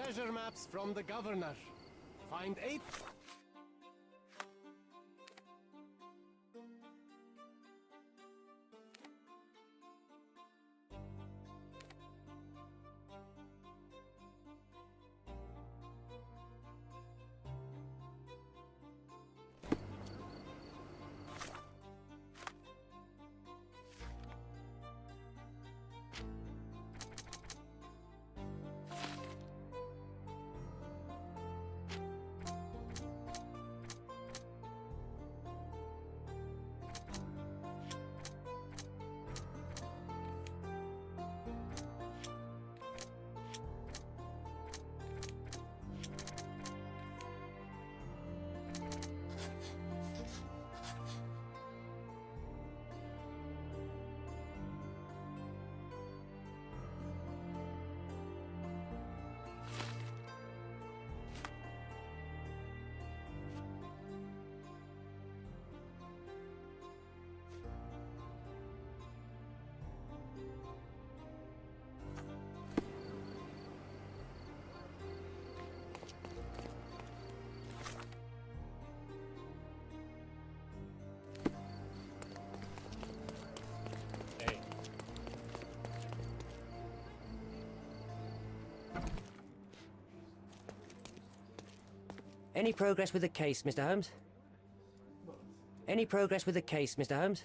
Treasure maps from the governor. Find 8... Any progress with the case, Mr. Holmes? Any progress with the case, Mr. Holmes?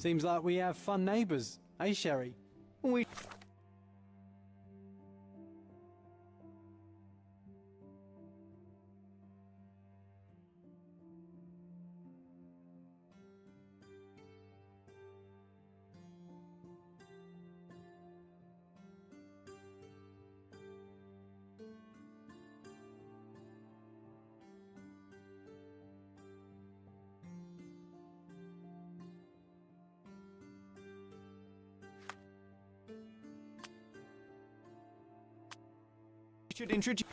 Seems like we have fun neighbours, eh, Sherry? We... should introduce...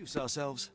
Use ourselves.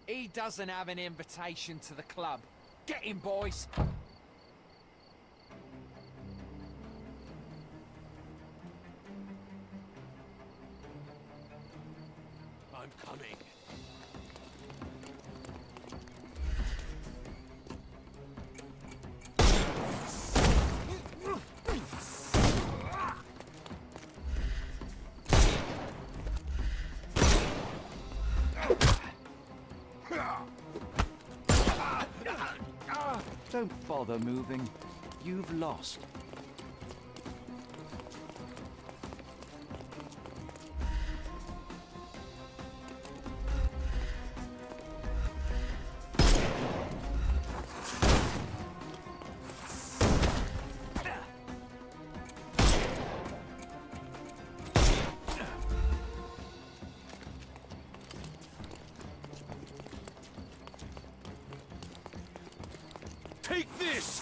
He doesn't have an invitation to the club. Get him, boys! I'm coming. Don't bother moving. You've lost. Take this!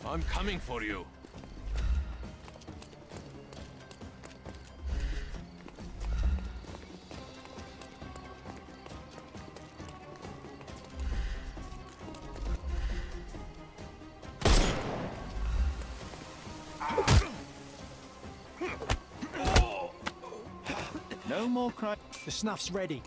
I'm coming for you. No more cry. The snuff's ready.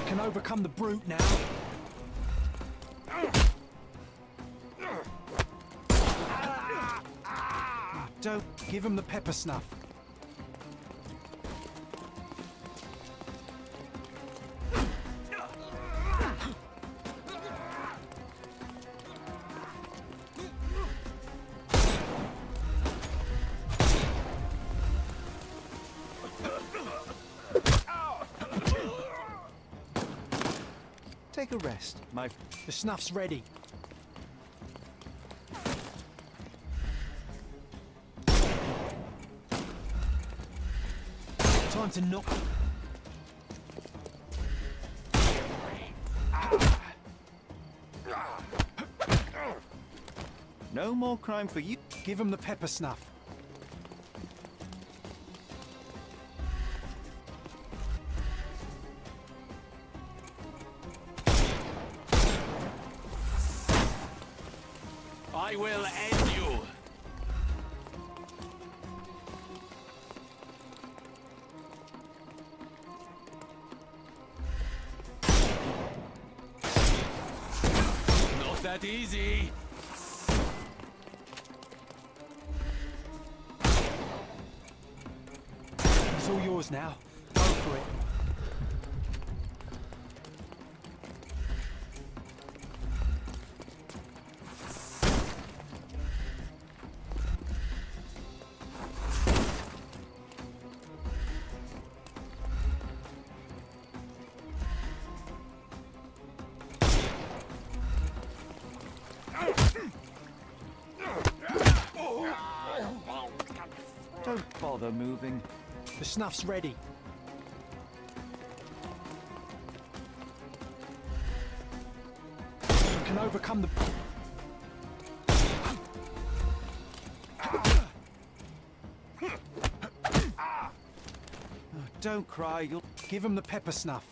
We can overcome the brute now. Don't give him the pepper snuff. the rest, my... The snuff's ready. Time to knock. No more crime for you. Give him the pepper snuff. I will end you. Not that easy. It's all yours now. Go for it. Don't bother moving. The snuff's ready. You can overcome the... Don't cry, you'll... Give him the pepper snuff.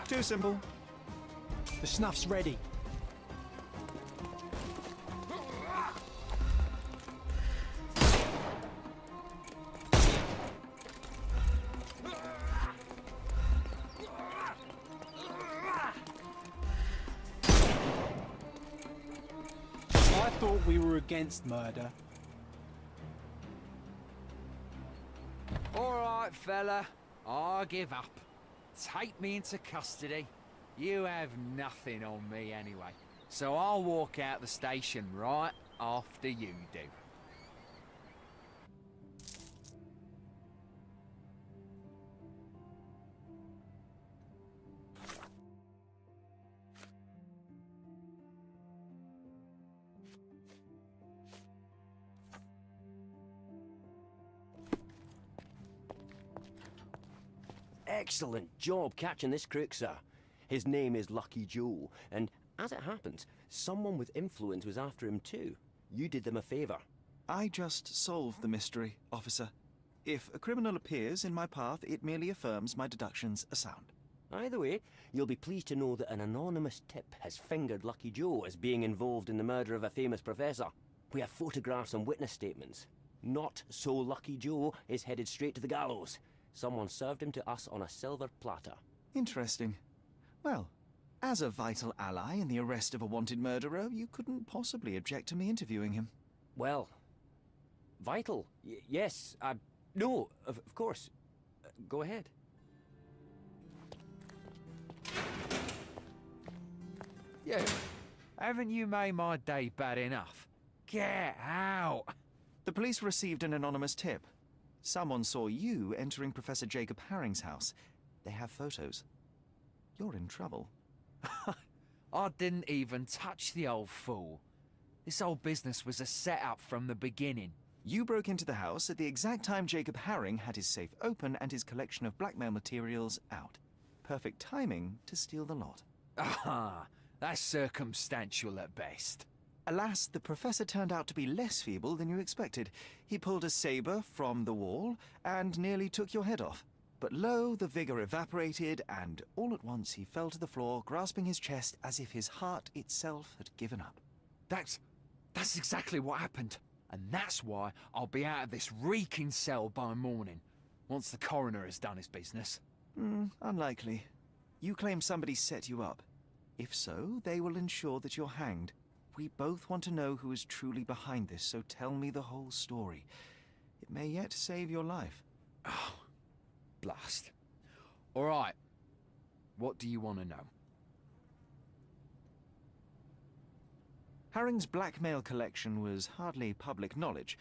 Too simple. The snuff's ready. I thought we were against murder. All right, fella. I give up. Take me into custody. You have nothing on me anyway. So I'll walk out the station right after you do. Excellent job catching this crook, sir. His name is Lucky Joe, and as it happens, someone with influence was after him too. You did them a favour. I just solved the mystery, officer. If a criminal appears in my path, it merely affirms my deductions are sound. Either way, you'll be pleased to know that an anonymous tip has fingered Lucky Joe as being involved in the murder of a famous professor. We have photographs and witness statements. Not so Lucky Joe is headed straight to the gallows. Someone served him to us on a silver platter. Interesting. Well, as a vital ally in the arrest of a wanted murderer, you couldn't possibly object to me interviewing him. Well, vital. Yes, no, of course. Go ahead. Yeah. Haven't you made my day bad enough? Get out! The police received an anonymous tip. Someone saw you entering Professor Jacob Harring's house. They have photos. You're in trouble. I didn't even touch the old fool. This whole business was a setup from the beginning. You broke into the house at the exact time Jacob Haring had his safe open and his collection of blackmail materials out. Perfect timing to steal the lot. Ah, that's circumstantial at best. Alas, the professor turned out to be less feeble than you expected. He pulled a saber from the wall and nearly took your head off. But lo, the vigor evaporated, and all at once he fell to the floor, grasping his chest as if his heart itself had given up. That's exactly what happened. And that's why I'll be out of this reeking cell by morning, once the coroner has done his business. Unlikely. You claim somebody set you up. If so, they will ensure that you're hanged. We both want to know who is truly behind this, so tell me the whole story. It may yet save your life. Oh, blast. All right. What do you want to know? Haring's blackmail collection was hardly public knowledge.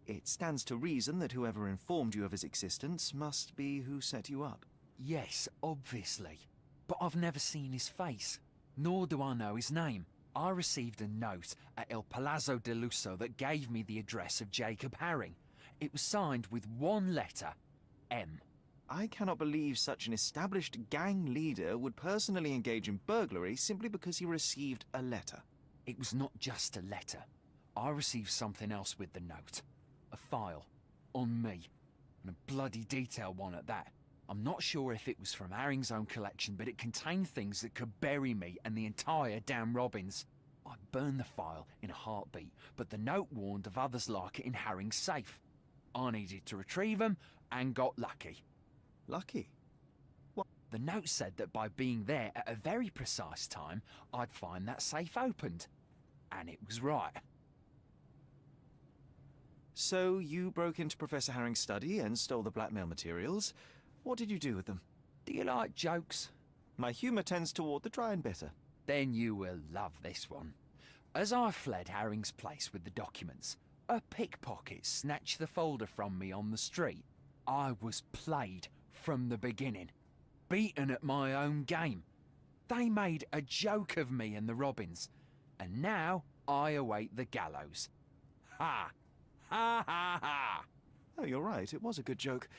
It stands to reason that whoever informed you of his existence must be who set you up. Yes, obviously. But I've never seen his face. Nor do I know his name. I received a note at El Palazzo de Lusso that gave me the address of Jacob Haring. It was signed with one letter, M. I cannot believe such an established gang leader would personally engage in burglary simply because he received a letter. It was not just a letter. I received something else with the note. A file. On me. And a bloody detailed one at that. I'm not sure if it was from Haring's own collection, but it contained things that could bury me and the entire damn Robbins. I burned the file in a heartbeat, but the note warned of others like it in Haring's safe. I needed to retrieve them, and got lucky. Lucky? The note said that by being there at a very precise time, I'd find that safe opened. And it was right. So you broke into Professor Haring's study and stole the blackmail materials. What did you do with them? Do you like jokes? My humor tends toward the dry and bitter. Then you will love this one. As I fled Haring's place with the documents, a pickpocket snatched the folder from me on the street. I was played from the beginning. Beaten at my own game. They made a joke of me and the Robbins. And now I await the gallows. Ha! Ha ha ha! Oh, you're right, it was a good joke.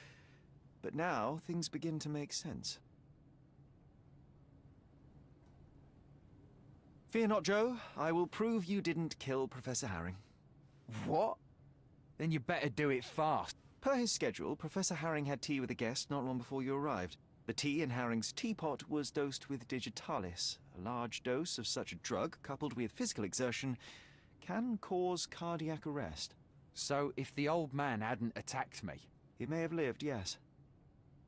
But now things begin to make sense. Fear not, Joe. I will prove you didn't kill Professor Haring. What? Then you better do it fast. Per his schedule, Professor Haring had tea with a guest not long before you arrived. The tea in Haring's teapot was dosed with digitalis. A large dose of such a drug, coupled with physical exertion, can cause cardiac arrest. So if the old man hadn't attacked me... He may have lived, yes.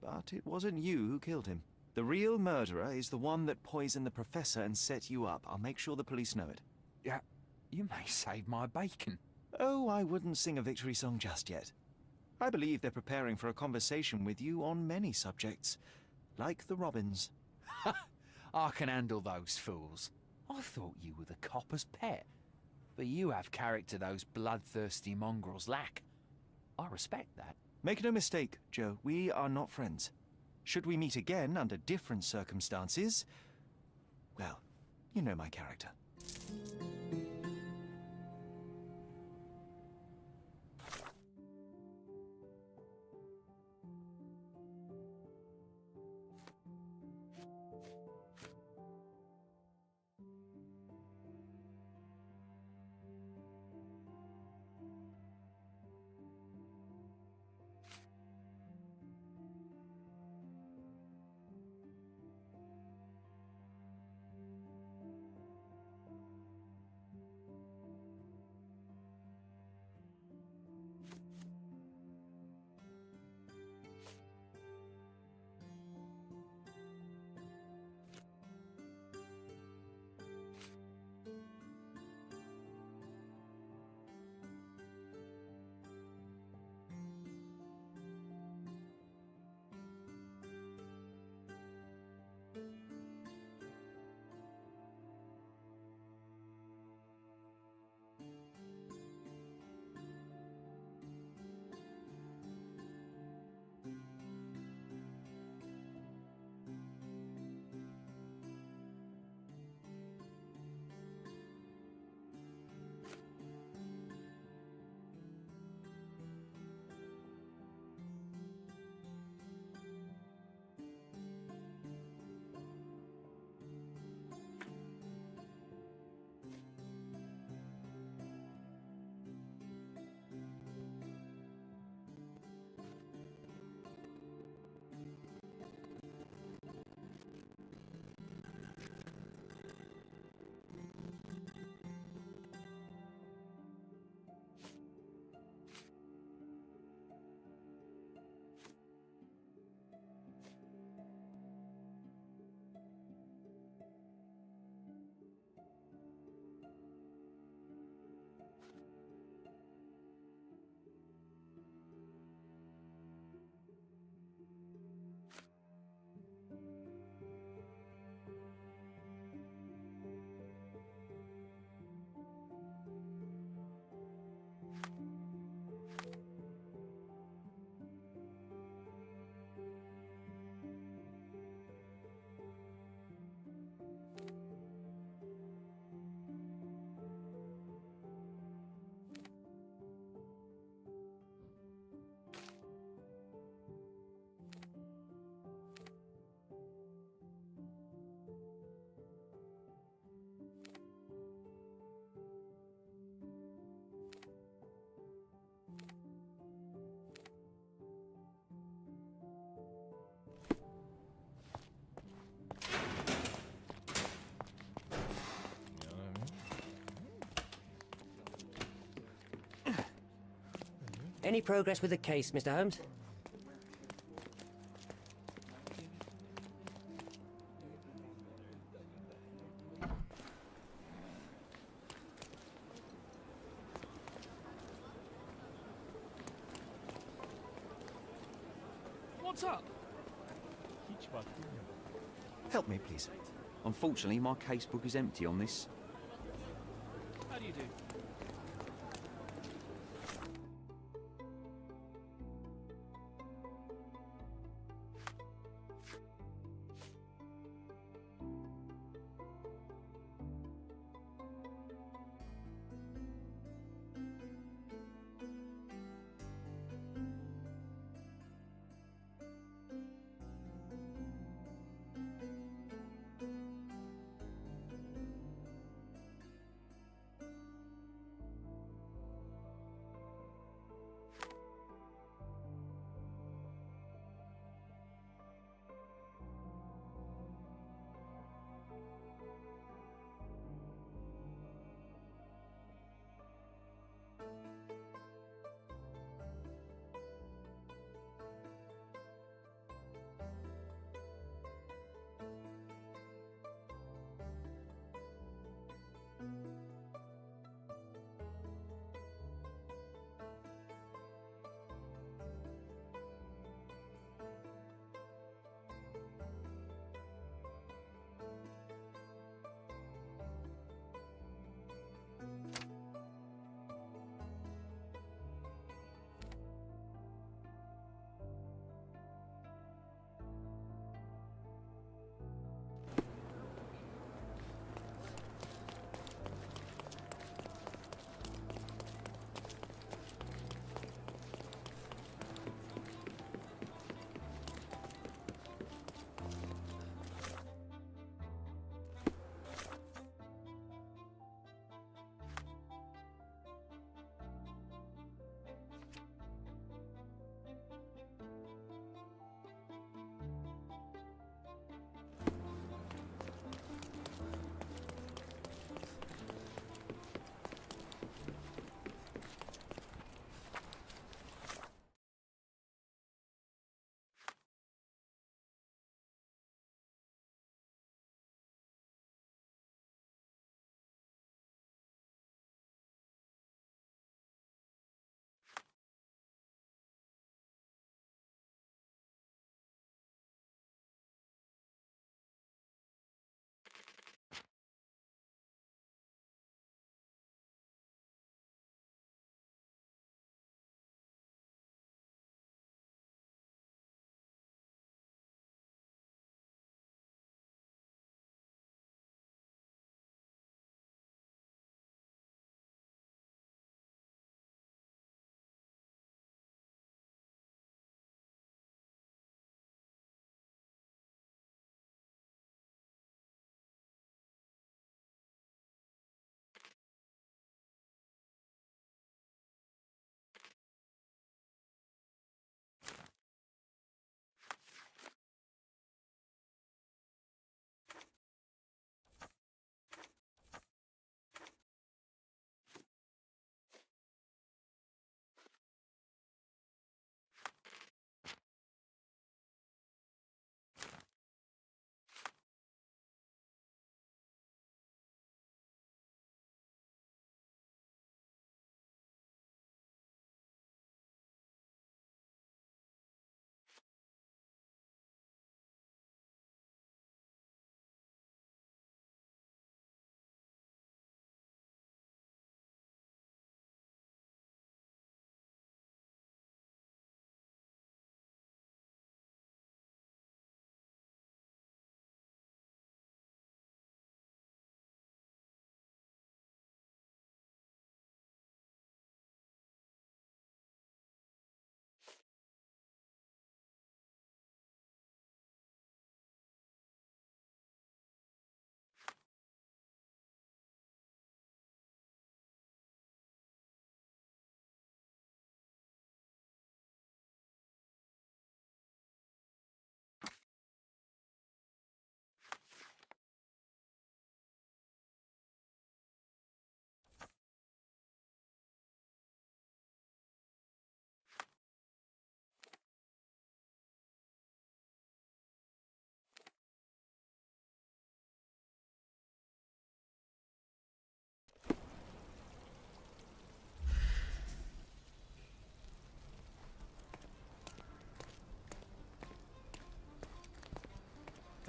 But it wasn't you who killed him. The real murderer is the one that poisoned the professor and set you up. I'll make sure the police know it. Yeah, you may save my bacon. Oh, I wouldn't sing a victory song just yet. I believe they're preparing for a conversation with you on many subjects, like the Robbins. I can handle those fools. I thought you were the copper's pet. But you have character those bloodthirsty mongrels lack. I respect that. Make no mistake, Joe, we are not friends. Should we meet again under different circumstances, well, you know my character. Any progress with the case, Mr. Holmes? What's up? Help me, please. Unfortunately, my casebook is empty on this. How do you do?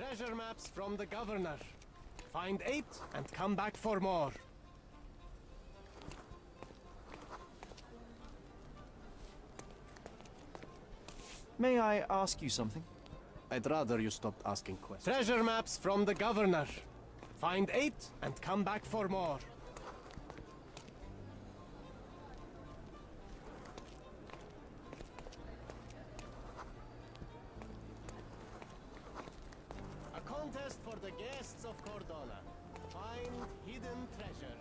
Treasure maps from the governor. Find 8 and come back for more. May I ask you something? I'd rather you stopped asking questions. Treasure maps from the governor. Find 8 and come back for more. A contest for the guests of Cordona. Find hidden treasure.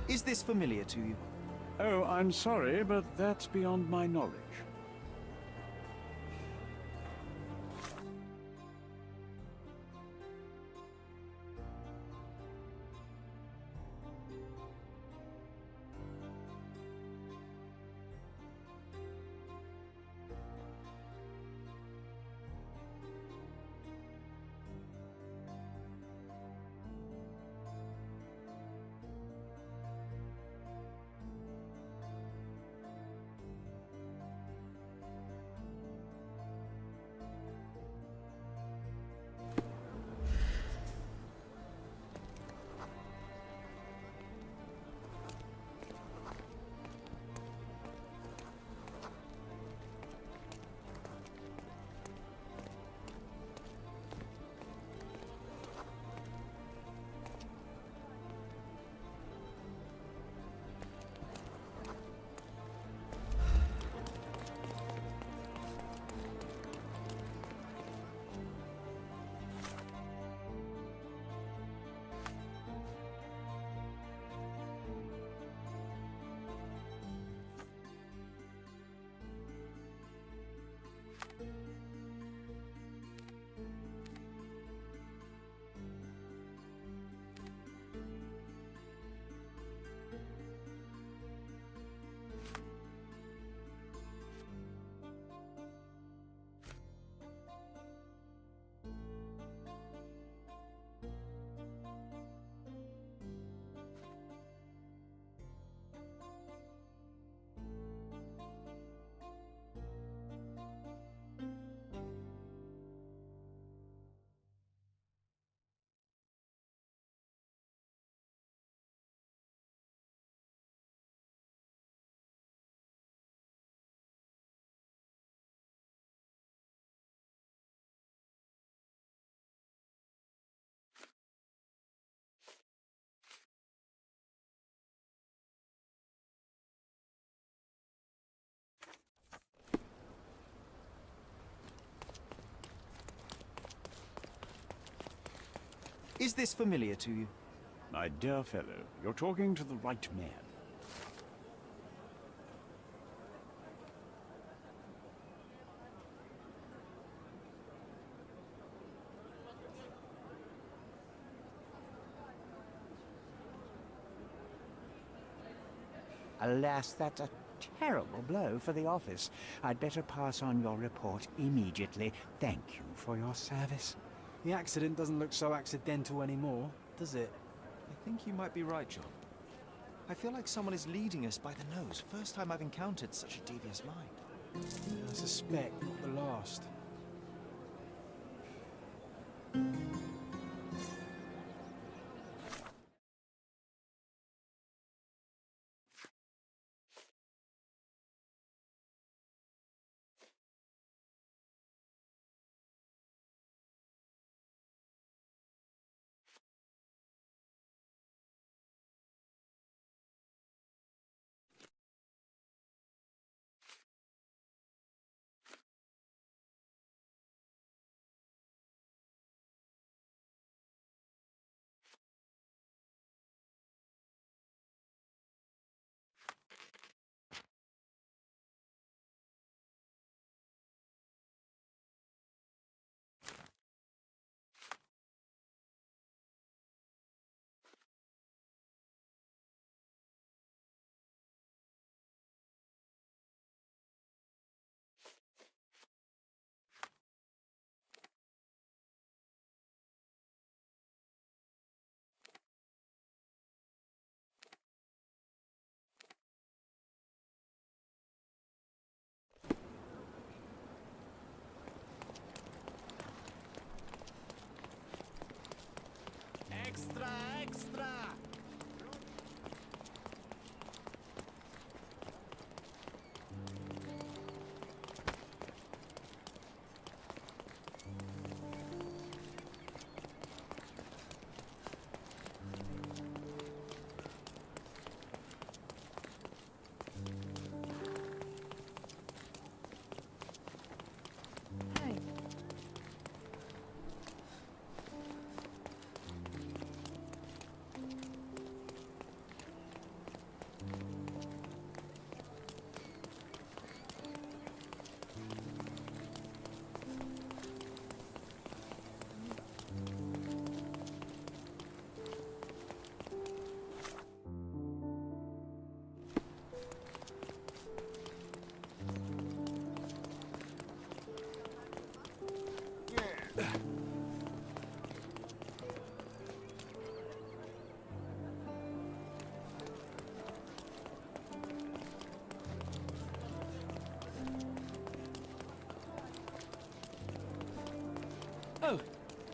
Is this familiar to you? Oh, I'm sorry, but that's beyond my knowledge. Is this familiar to you? My dear fellow, you're talking to the right man. Alas, that's a terrible blow for the office. I'd better pass on your report immediately. Thank you for your service. The accident doesn't look so accidental anymore, does it? I think you might be right, John. I feel like someone is leading us by the nose. First time I've encountered such a devious mind. I suspect not the last.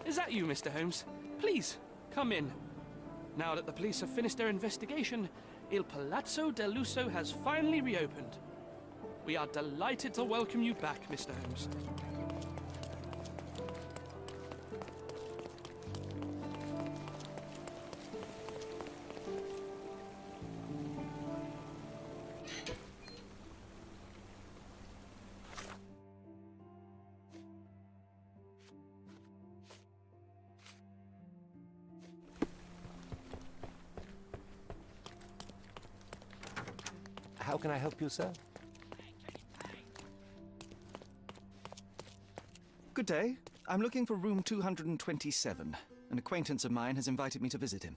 Is that you, Mr. Holmes? Please, come in. Now that the police have finished their investigation, Il Palazzo del Lusso has finally reopened. We are delighted to welcome you back, Mr. Holmes. How can I help you, sir? Good day. I'm looking for room 227. An acquaintance of mine has invited me to visit him.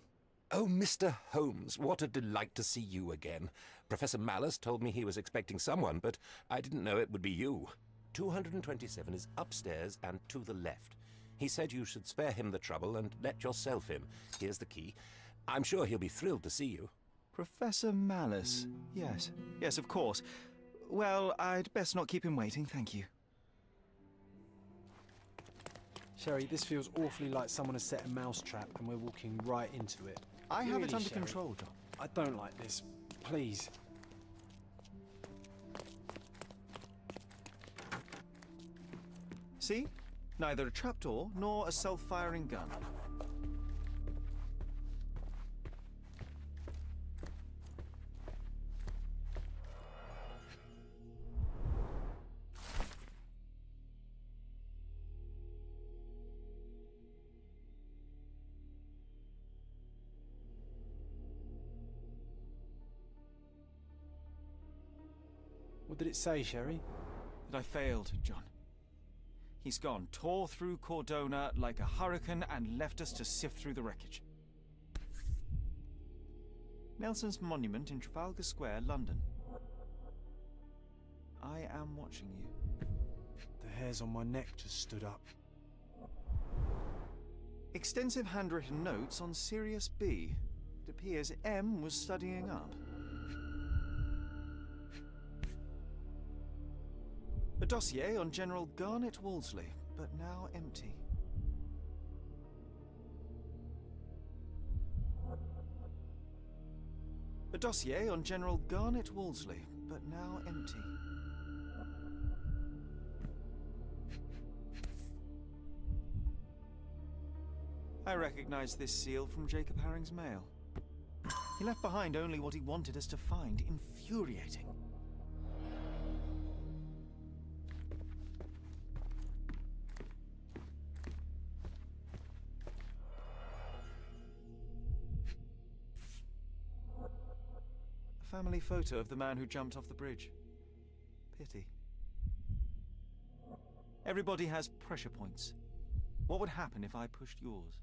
Oh, Mr. Holmes, what a delight to see you again. Professor Malice told me he was expecting someone, but I didn't know it would be you. 227 is upstairs and to the left. He said you should spare him the trouble and let yourself in. Here's the key. I'm sure he'll be thrilled to see you. Professor Malice. Yes. Yes, of course. Well, I'd best not keep him waiting, thank you. Sherry, this feels awfully like someone has set a mousetrap and we're walking right into it. I have it Really, under Sherry? control, John. I don't like this. Please. See? Neither a trapdoor nor a self-firing gun. What did it say, Sherry? That I failed, John. He's gone, tore through Cordona like a hurricane and left us to sift through the wreckage. Nelson's monument in Trafalgar Square, London. I am watching you. The hairs on my neck just stood up. Extensive handwritten notes on Sirius B. It appears M was studying up. A dossier on General Garnet Wolseley, but now empty. A dossier on General Garnet Wolseley, but now empty. I recognize this seal from Jacob Haring's mail. He left behind only what he wanted us to find. Infuriating. A family photo of the man who jumped off the bridge. Pity. Everybody has pressure points. What would happen if I pushed yours?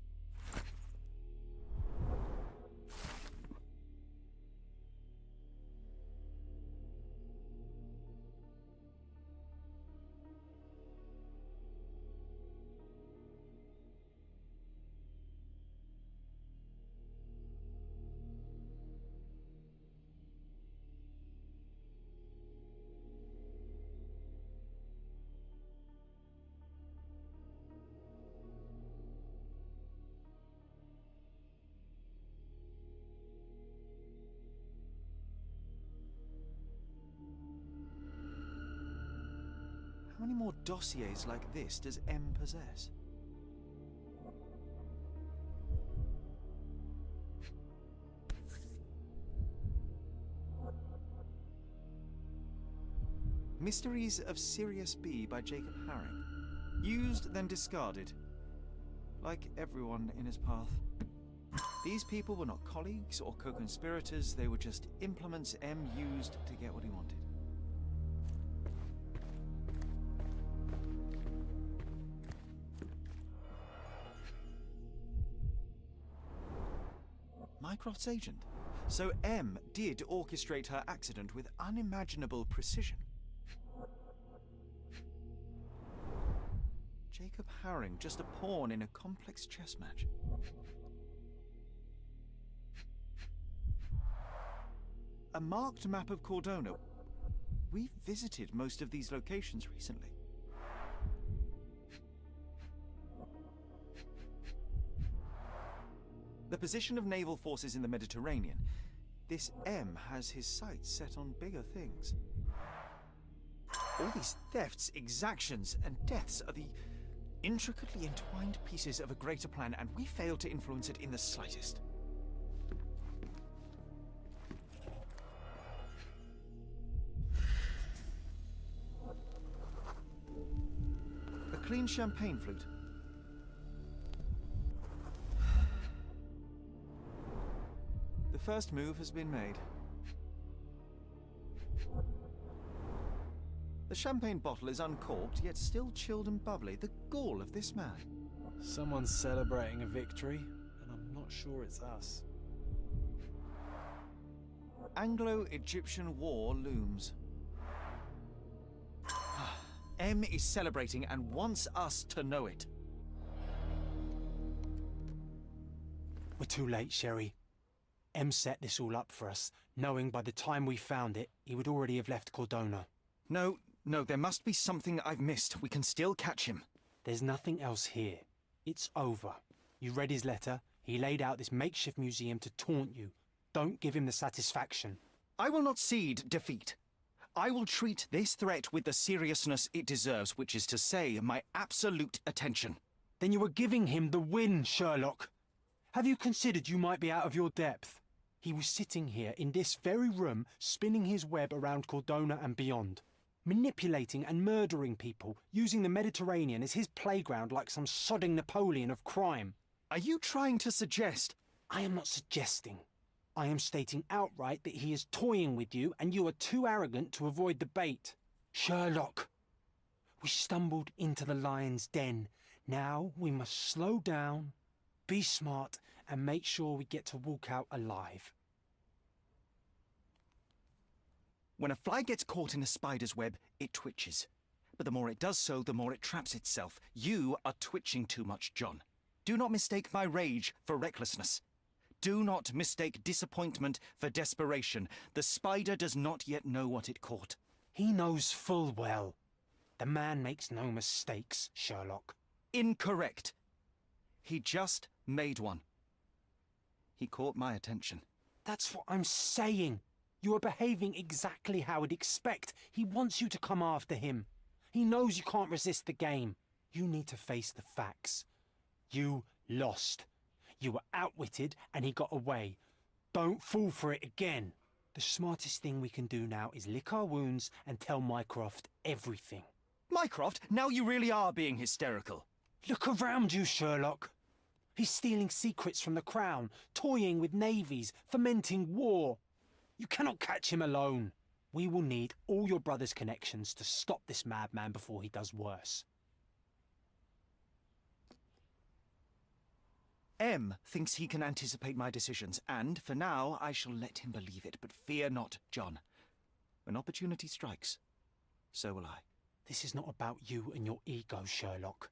How many more dossiers like this does M possess? Mysteries of Sirius B by Jacob Haring. Used, then discarded. Like everyone in his path. These people were not colleagues or co-conspirators, they were just implements M used to get what he wanted. Mycroft's agent. So M did orchestrate her accident with unimaginable precision. Jacob Haring, just a pawn in a complex chess match. A marked map of Cordona. We've visited most of these locations recently. The position of naval forces in the Mediterranean. This M has his sights set on bigger things. All these thefts, exactions, and deaths are the intricately entwined pieces of a greater plan, and we fail to influence it in the slightest. A clean champagne flute. The first move has been made. The champagne bottle is uncorked, yet still chilled and bubbly. The gall of this man. Someone's celebrating a victory, and I'm not sure it's us. Anglo-Egyptian war looms. M is celebrating and wants us to know it. We're too late, Sherry. M set this all up for us, knowing by the time we found it, he would already have left Cordona. No, there must be something I've missed. We can still catch him. There's nothing else here. It's over. You read his letter. He laid out this makeshift museum to taunt you. Don't give him the satisfaction. I will not cede defeat. I will treat this threat with the seriousness it deserves, which is to say, my absolute attention. Then you were giving him the win, Sherlock. Have you considered you might be out of your depth? He was sitting here in this very room, spinning his web around Cordona and beyond, manipulating and murdering people, using the Mediterranean as his playground like some sodding Napoleon of crime. Are you trying to suggest? I am not suggesting. I am stating outright that he is toying with you and you are too arrogant to avoid the bait. Sherlock, we stumbled into the lion's den. Now we must slow down, be smart, and make sure we get to walk out alive. When a fly gets caught in a spider's web, it twitches. But the more it does so, the more it traps itself. You are twitching too much, John. Do not mistake my rage for recklessness. Do not mistake disappointment for desperation. The spider does not yet know what it caught. He knows full well. The man makes no mistakes, Sherlock. Incorrect. He just made one. He caught my attention. That's what I'm saying. You are behaving exactly how I'd expect. He wants you to come after him. He knows you can't resist the game. You need to face the facts. You lost. You were outwitted and he got away. Don't fall for it again. The smartest thing we can do now is lick our wounds and tell Mycroft everything. Mycroft, now you really are being hysterical. Look around you, Sherlock. He's stealing secrets from the Crown, toying with navies, fomenting war. You cannot catch him alone. We will need all your brother's connections to stop this madman before he does worse. M thinks he can anticipate my decisions, and for now I shall let him believe it. But fear not, John. When opportunity strikes, so will I. This is not about you and your ego, Sherlock.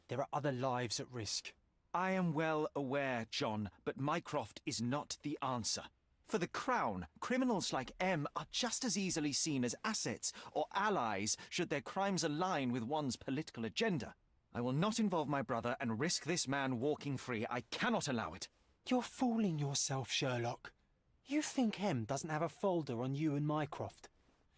There are other lives at risk. I am well aware, John, but Mycroft is not the answer. For the Crown, criminals like M are just as easily seen as assets or allies should their crimes align with one's political agenda. I will not involve my brother and risk this man walking free. I cannot allow it. You're fooling yourself, Sherlock. You think M doesn't have a folder on you and Mycroft?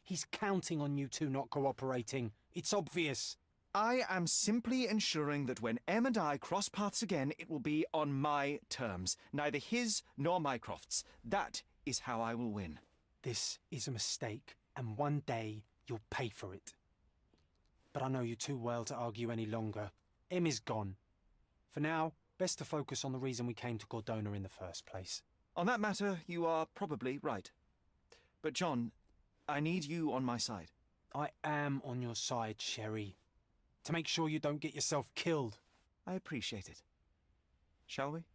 He's counting on you two not cooperating. It's obvious. I am simply ensuring that when M and I cross paths again, it will be on my terms, neither his nor Mycroft's. That is how I will win. This is a mistake, and one day you'll pay for it. But I know you too well to argue any longer. M is gone. For now, best to focus on the reason we came to Cordona in the first place. On that matter, you are probably right. But John, I need you on my side. I am on your side, Sherry. To make sure you don't get yourself killed. I appreciate it. Shall we?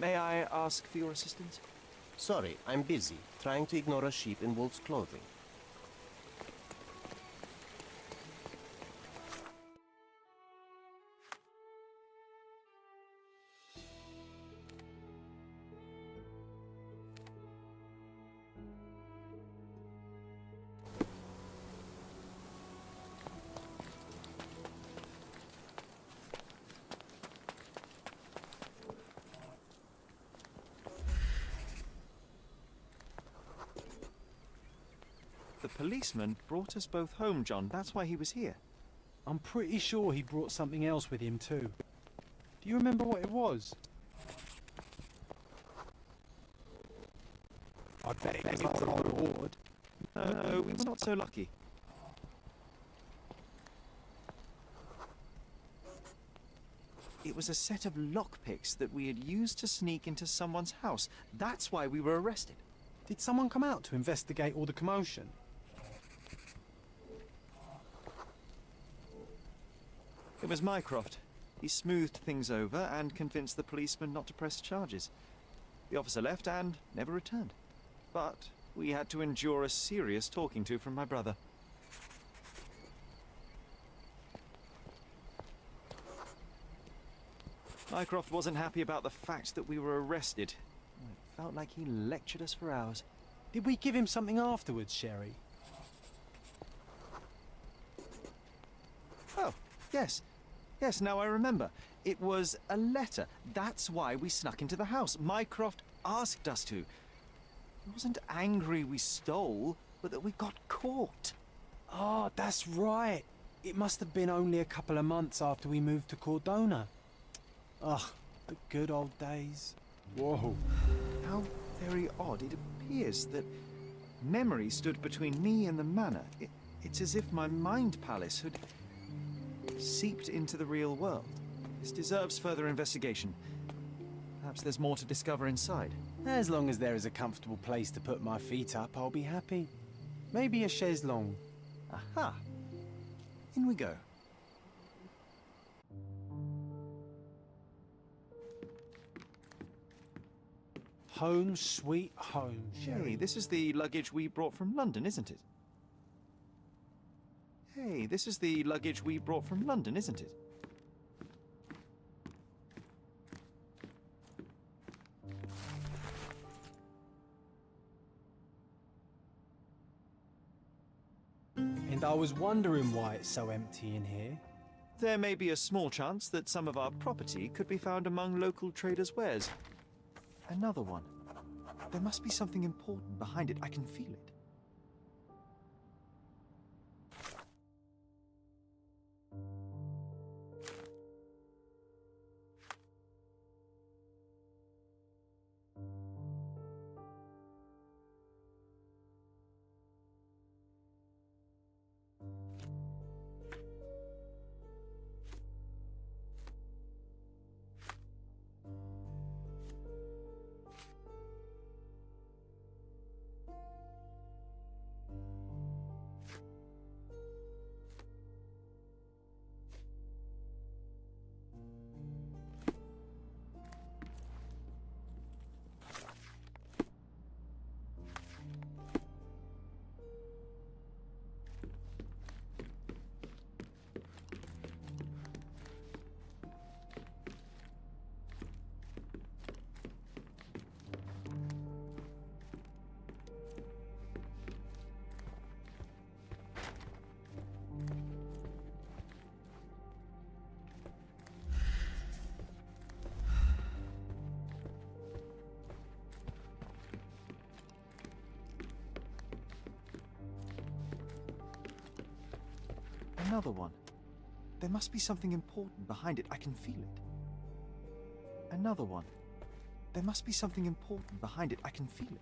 May I ask for your assistance? Sorry, I'm busy, trying to ignore a sheep in wolf's clothing. The policeman brought us both home, John. That's why he was here. I'm pretty sure he brought something else with him too. Do you remember what it was? I bet it was a reward. No, we were not so lucky. It was a set of lockpicks that we had used to sneak into someone's house. That's why we were arrested. Did someone come out to investigate all the commotion? It was Mycroft. He smoothed things over and convinced the policeman not to press charges. The officer left and never returned. But we had to endure a serious talking to from my brother. Mycroft wasn't happy about the fact that we were arrested. It felt like he lectured us for hours. Did we give him something afterwards, Sherry? Oh, yes. Yes, now I remember. It was a letter. That's why we snuck into the house. Mycroft asked us to. He wasn't angry we stole, but that we got caught. Ah, that's right. It must have been only a couple of months after we moved to Cordona. Ugh, the good old days. Whoa. How very odd. It appears that memory stood between me and the manor. It's as if my mind palace had seeped into the real world. This deserves further investigation. Perhaps there's more to discover inside. As long as there is a comfortable place to put my feet up, I'll be happy. Maybe a chaise longue. Aha! In we go. Home sweet home, Sherry. Hey, this is the luggage we brought from London, isn't it? Hey, this is the luggage we brought from London, isn't it? And I was wondering why it's so empty in here. There may be a small chance that some of our property could be found among local traders' wares. Another one. There must be something important behind it. I can feel it. Another one. There must be something important behind it. I can feel it. Another one. There must be something important behind it. I can feel it.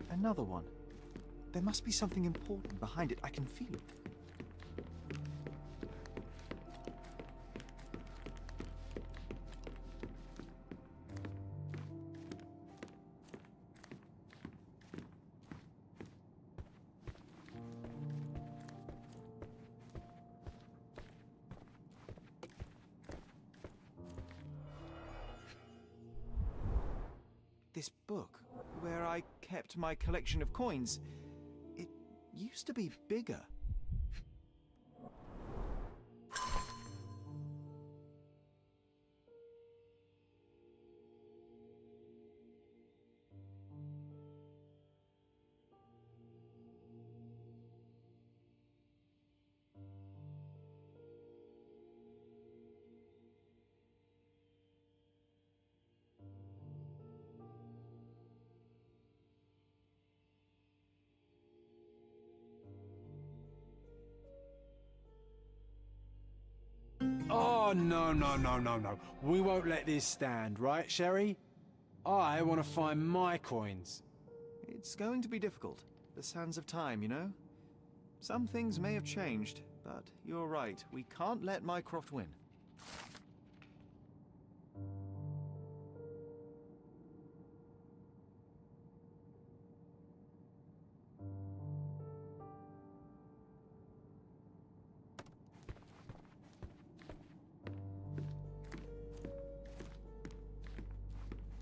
Another one. There must be something important behind it. I can feel it. book, where I kept my collection of coins. It used to be bigger. Oh, no. We won't let this stand, right, Sherry? I want to find my coins. It's going to be difficult. The sands of time, you know? Some things may have changed, but you're right. We can't let Mycroft win.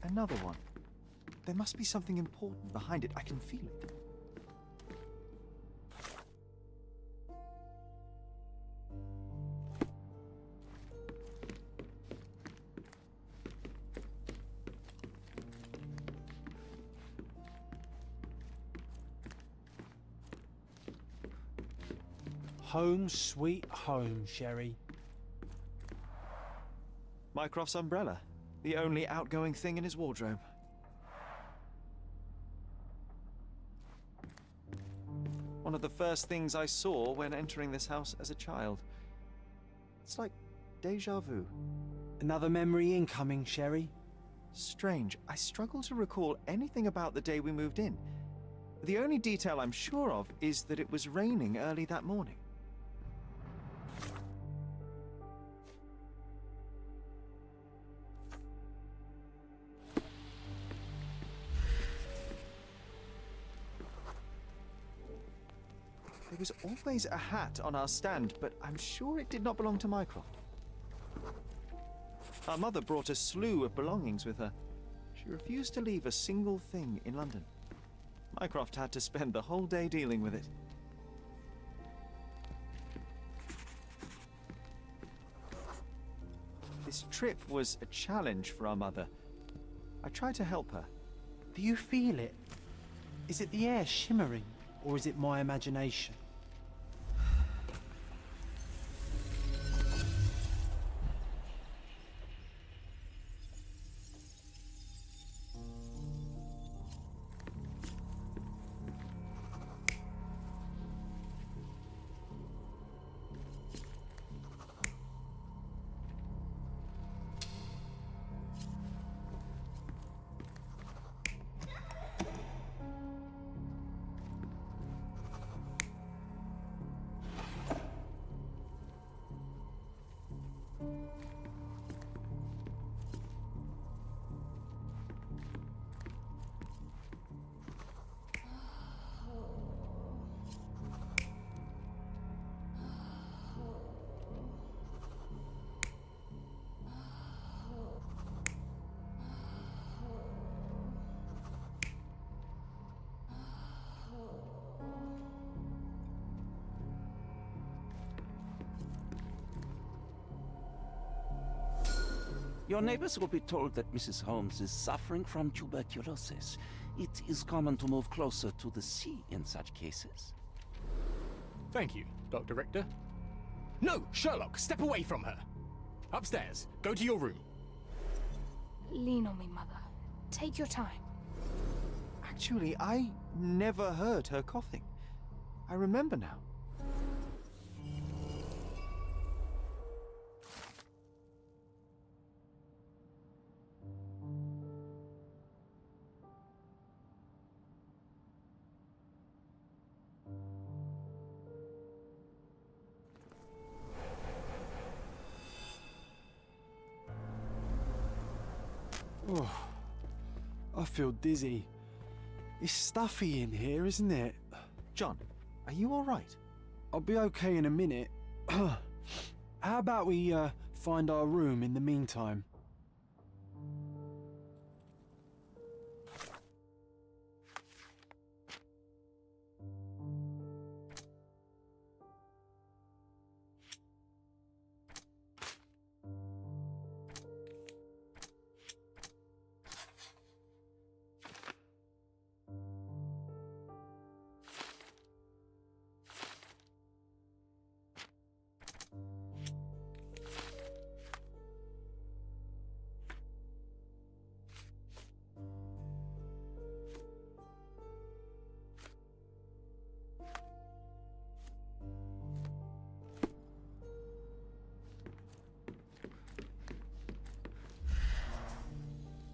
Another one. There must be something important behind it. I can feel it. Home sweet home, Sherry. Mycroft's umbrella. The only outgoing thing in his wardrobe. One of the first things I saw when entering this house as a child. It's like déjà vu. Another memory incoming, Sherry. Strange. I struggle to recall anything about the day we moved in. The only detail I'm sure of is that it was raining early that morning. There was always a hat on our stand, but I'm sure it did not belong to Mycroft. Our mother brought a slew of belongings with her. She refused to leave a single thing in London. Mycroft had to spend the whole day dealing with it. This trip was a challenge for our mother. I tried to help her. Do you feel it? Is it the air shimmering, or is it my imagination? Your neighbors will be told that Mrs. Holmes is suffering from tuberculosis. It is common to move closer to the sea in such cases. Thank you, Dr. Richter. No, Sherlock, step away from her. Upstairs, go to your room. Lean on me, Mother. Take your time. Actually, I never heard her coughing. I remember now. Oh, I feel dizzy. It's stuffy in here, isn't it? John, are you all right? I'll be okay in a minute. How about we find our room in the meantime?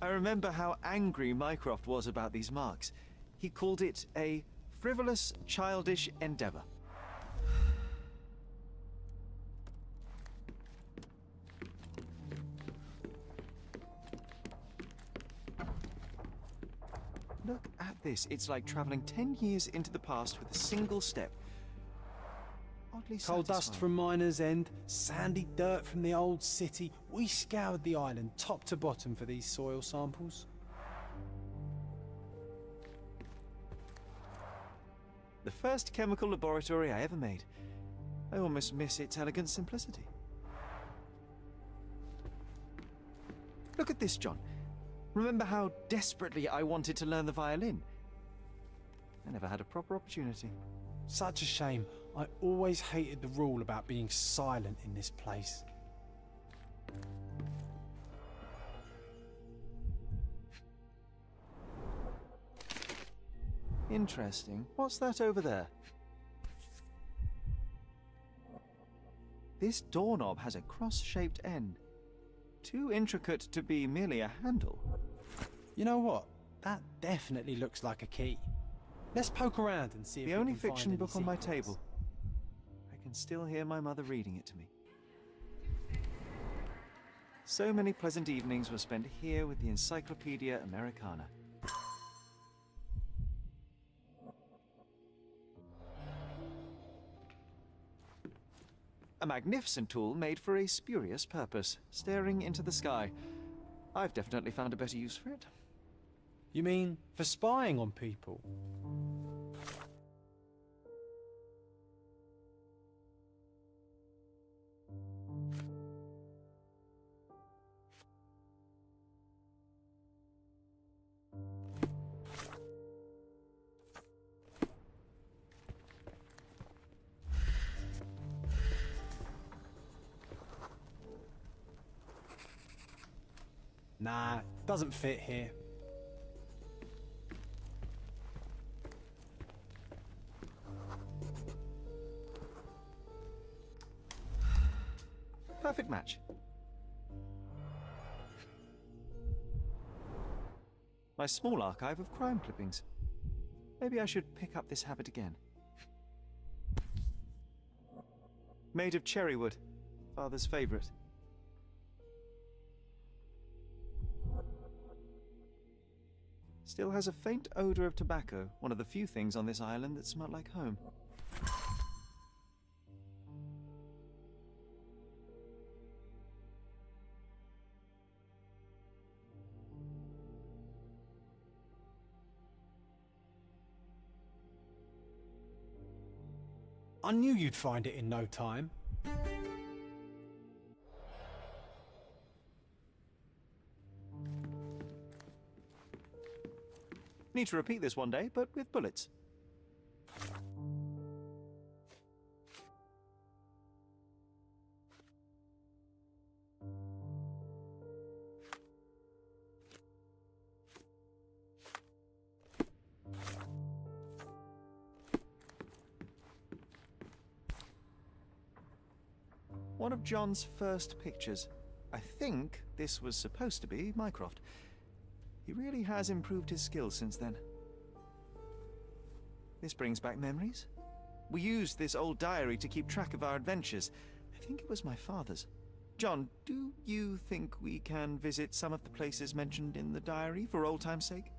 I remember how angry Mycroft was about these marks. He called it a frivolous, childish endeavor. Look at this. It's like traveling 10 years into the past with a single step. Oddly Coal dust satisfying. from Miner's End, sandy dirt from the old city. We scoured the island top to bottom for these soil samples. The first chemical laboratory I ever made. I almost miss its elegant simplicity. Look at this, John. Remember how desperately I wanted to learn the violin? I never had a proper opportunity. Such a shame. I always hated the rule about being silent in this place. Interesting. What's that over there? This doorknob has a cross-shaped end. Too intricate to be merely a handle. You know what? That definitely looks like a key. Let's poke around and see if The we only can find fiction any book on my secrets. table. I can still hear my mother reading it to me. So many pleasant evenings were spent here with the Encyclopedia Americana. A magnificent tool made for a spurious purpose, staring into the sky. I've definitely found a better use for it. You mean for spying on people? Nah, doesn't fit here. Perfect match. My small archive of crime clippings. Maybe I should pick up this habit again. Made of cherry wood, Father's favorite. Still has a faint odor of tobacco, one of the few things on this island that smell like home. I knew you'd find it in no time. Need to repeat this one day, but with bullets. One of John's first pictures. I think this was supposed to be Mycroft. He really has improved his skills since then. This brings back memories. We used this old diary to keep track of our adventures. I think it was my father's. John, do you think we can visit some of the places mentioned in the diary for old time's sake?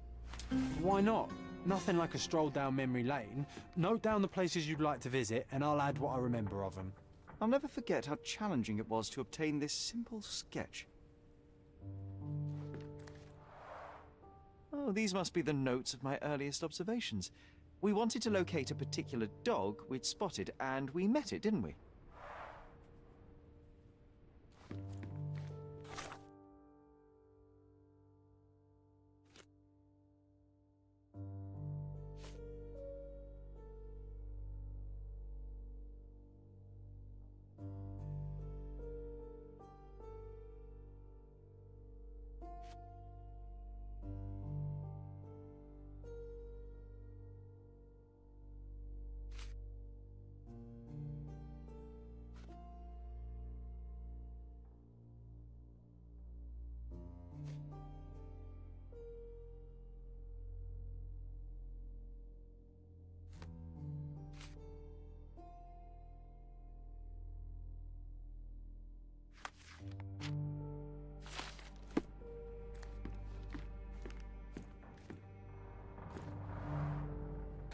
Why not? Nothing like a stroll down memory lane. Note down the places you'd like to visit, and I'll add what I remember of them. I'll never forget how challenging it was to obtain this simple sketch. Oh, these must be the notes of my earliest observations. We wanted to locate a particular dog we'd spotted, and we met it, didn't we?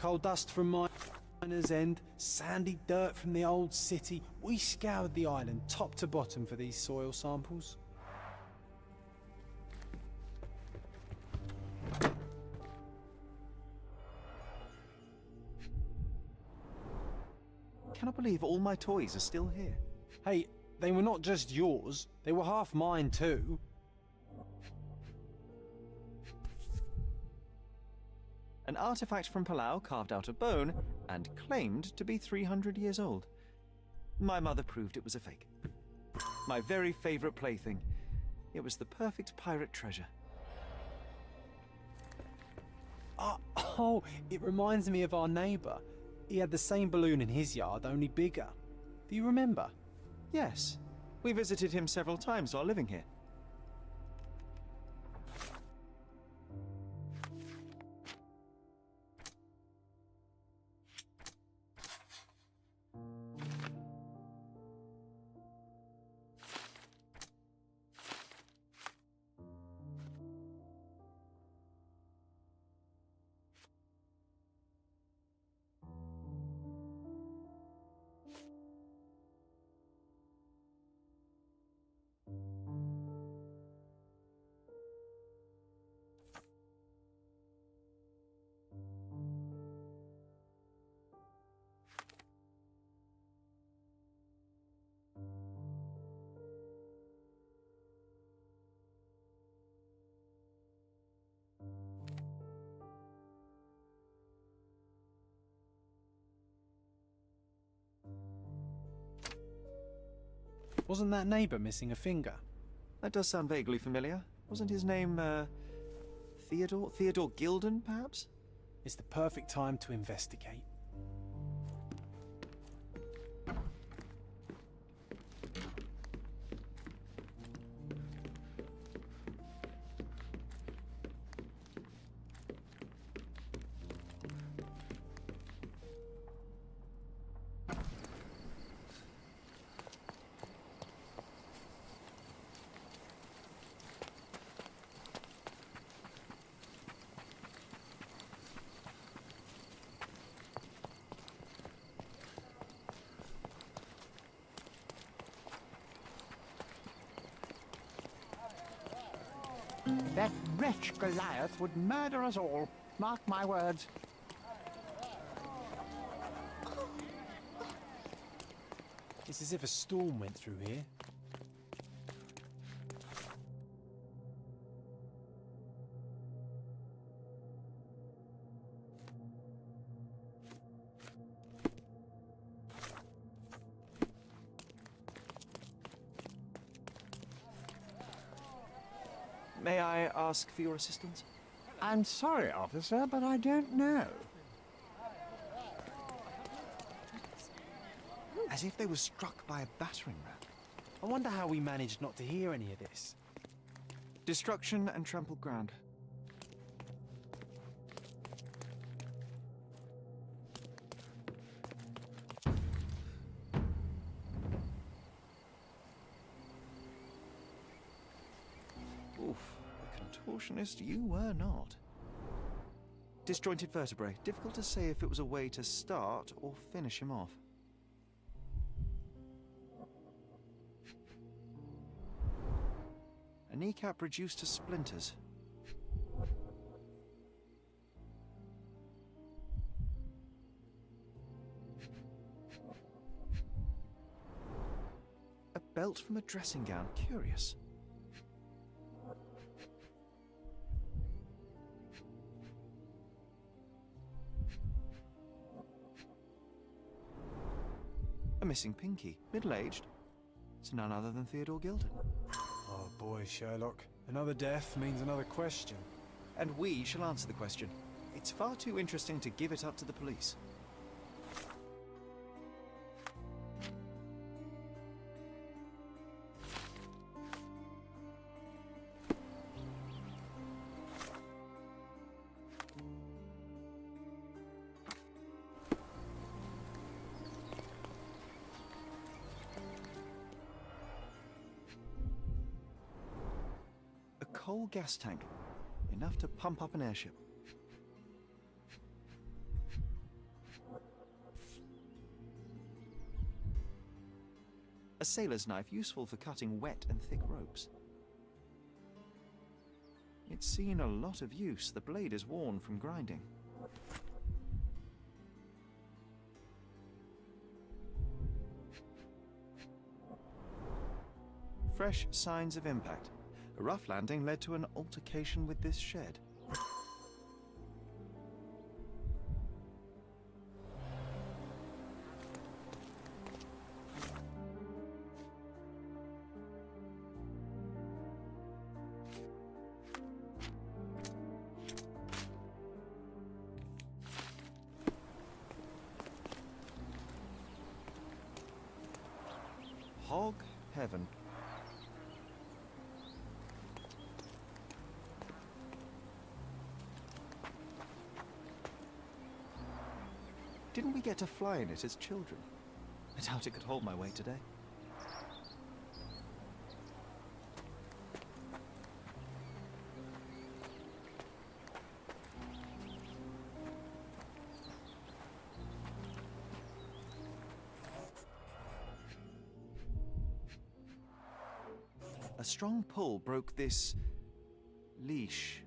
Coal dust from Miner's End, sandy dirt from the old city. We scoured the island top to bottom for these soil samples. Cannot believe all my toys are still here. Hey, they were not just yours, they were half mine too. An artifact from Palau carved out of bone and claimed to be 300 years old. My mother proved it was a fake. My very favorite plaything. It was the perfect pirate treasure. Oh, it reminds me of our neighbour. He had the same balloon in his yard, only bigger. Do you remember? Yes, we visited him several times while living here. Wasn't that neighbour missing a finger? That does sound vaguely familiar. Wasn't his name, Theodore? Theodore Gilden, perhaps? It's the perfect time to investigate. That wretch Goliath would murder us all. Mark my words. It's as if a storm went through here. May I ask for your assistance? I'm sorry, officer, but I don't know. As if they were struck by a battering ram. I wonder how we managed not to hear any of this. Destruction and trampled ground. Oof, a contortionist you were not. Disjointed vertebrae. Difficult to say if it was a way to start or finish him off. A kneecap reduced to splinters. A belt from a dressing gown. Curious. A missing pinky. Middle-aged. It's none other than Theodore Gilden. Oh boy, Sherlock. Another death means another question. And we shall answer the question. It's far too interesting to give it up to the police. Coal gas tank, enough to pump up an airship. A sailor's knife useful for cutting wet and thick ropes. It's seen a lot of use. The blade is worn from grinding. Fresh signs of impact. A rough landing led to an altercation with this shed. Hog heaven. Didn't we get to fly in it as children? I doubt it could hold my weight today. A strong pull broke this leash.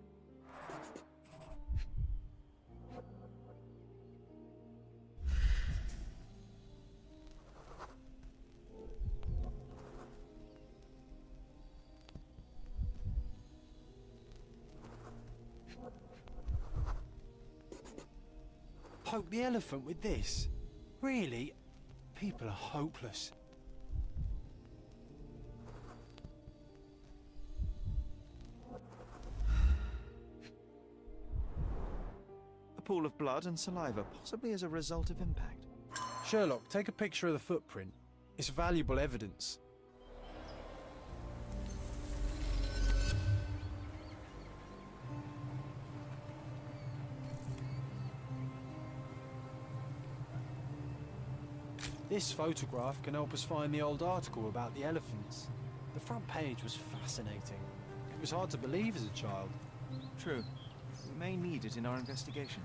Poke the elephant with this? Really? People are hopeless. A pool of blood and saliva, possibly as a result of impact. Sherlock, take a picture of the footprint. It's valuable evidence. This photograph can help us find the old article about the elephants. The front page was fascinating. It was hard to believe as a child. True. We may need it in our investigation.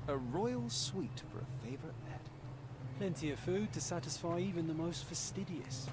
A royal suite for a favourite pet. Plenty of food to satisfy even the most fastidious.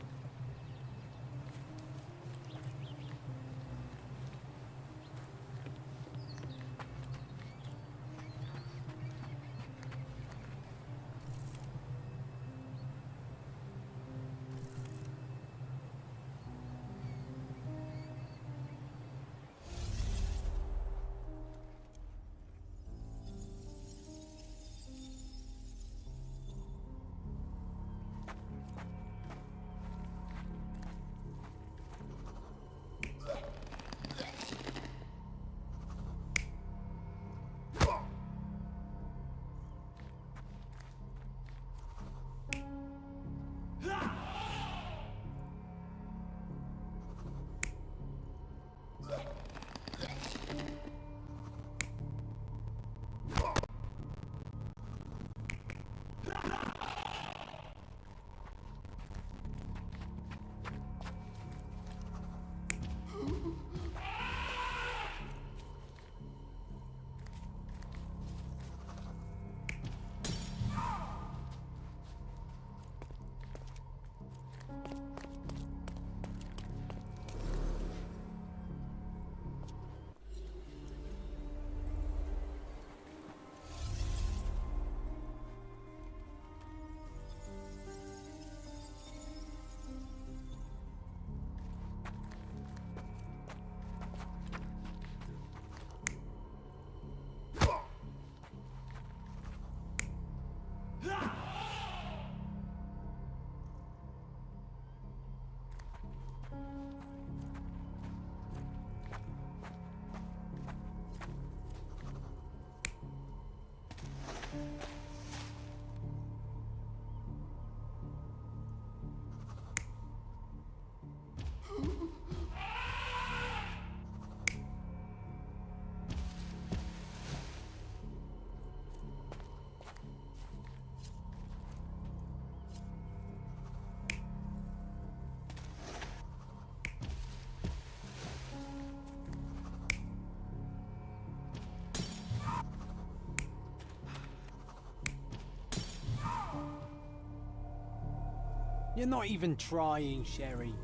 You're not even trying, Sherry.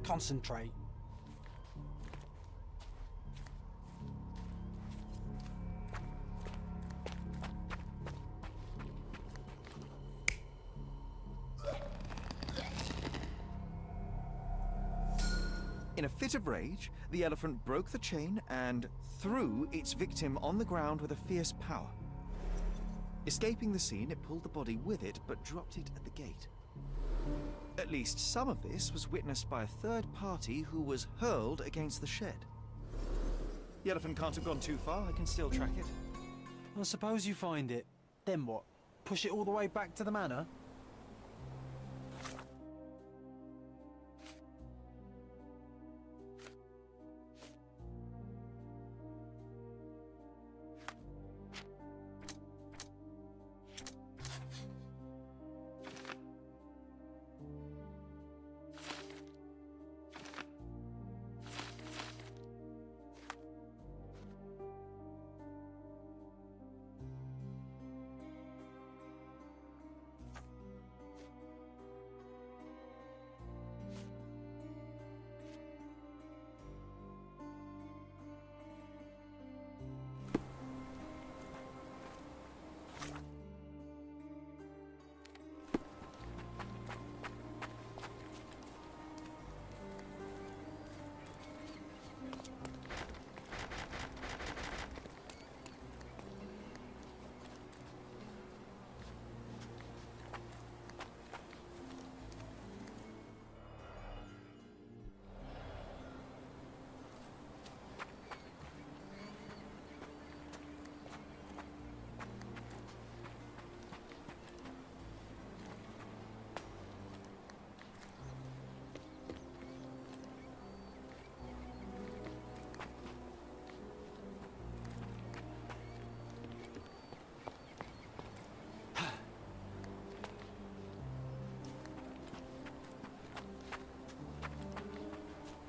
Concentrate. In a fit of rage, the elephant broke the chain and threw its victim on the ground with a fierce power. Escaping the scene, it pulled the body with it, but dropped it at the gate. At least some of this was witnessed by a third party who was hurled against the shed. The elephant can't have gone too far. I can still track it. I suppose you find it. Then what? Push it all the way back to the manor?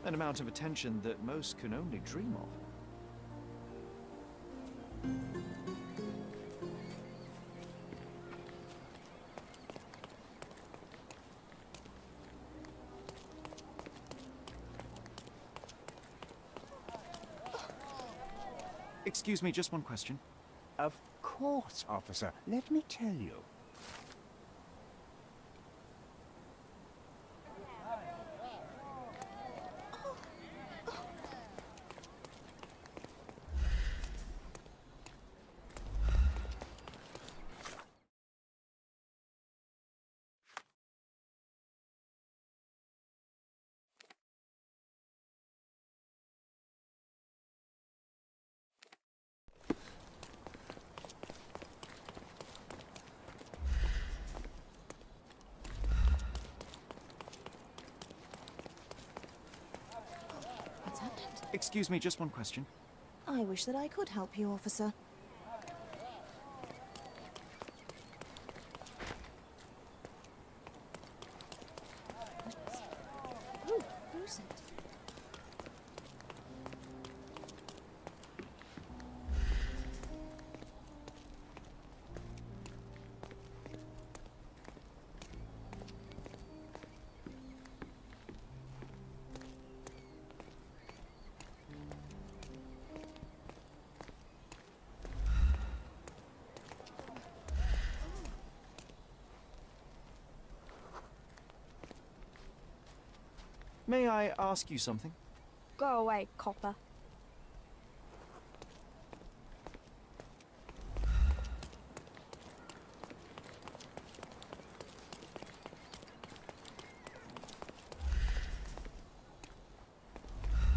An amount of attention that most can only dream of. Excuse me, just one question. Of course, officer. Let me tell you. Excuse me, just one question. I wish that I could help you, officer. Ooh, who's it? May I ask you something? Go away, copper.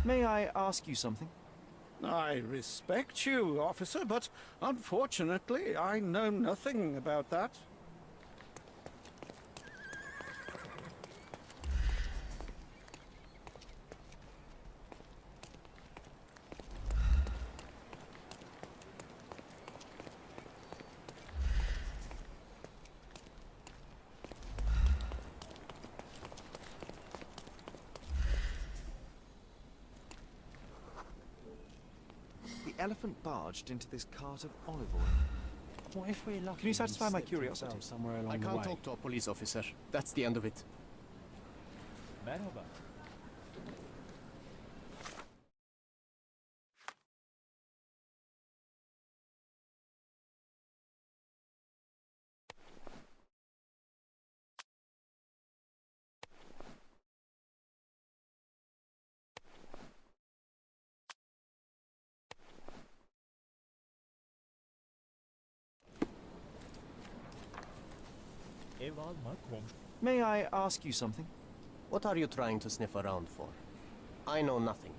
May I ask you something? I respect you, officer, but unfortunately I know nothing about that. The elephant barged into this cart of olive oil. What if we're lucky? Can you satisfy my and slipped curiosity? himself somewhere along I the can't way? talk to a police officer. That's the end of it. Merhaba. Ev alma komşu. May I ask you something? What are you trying to sniff around for? I know nothing.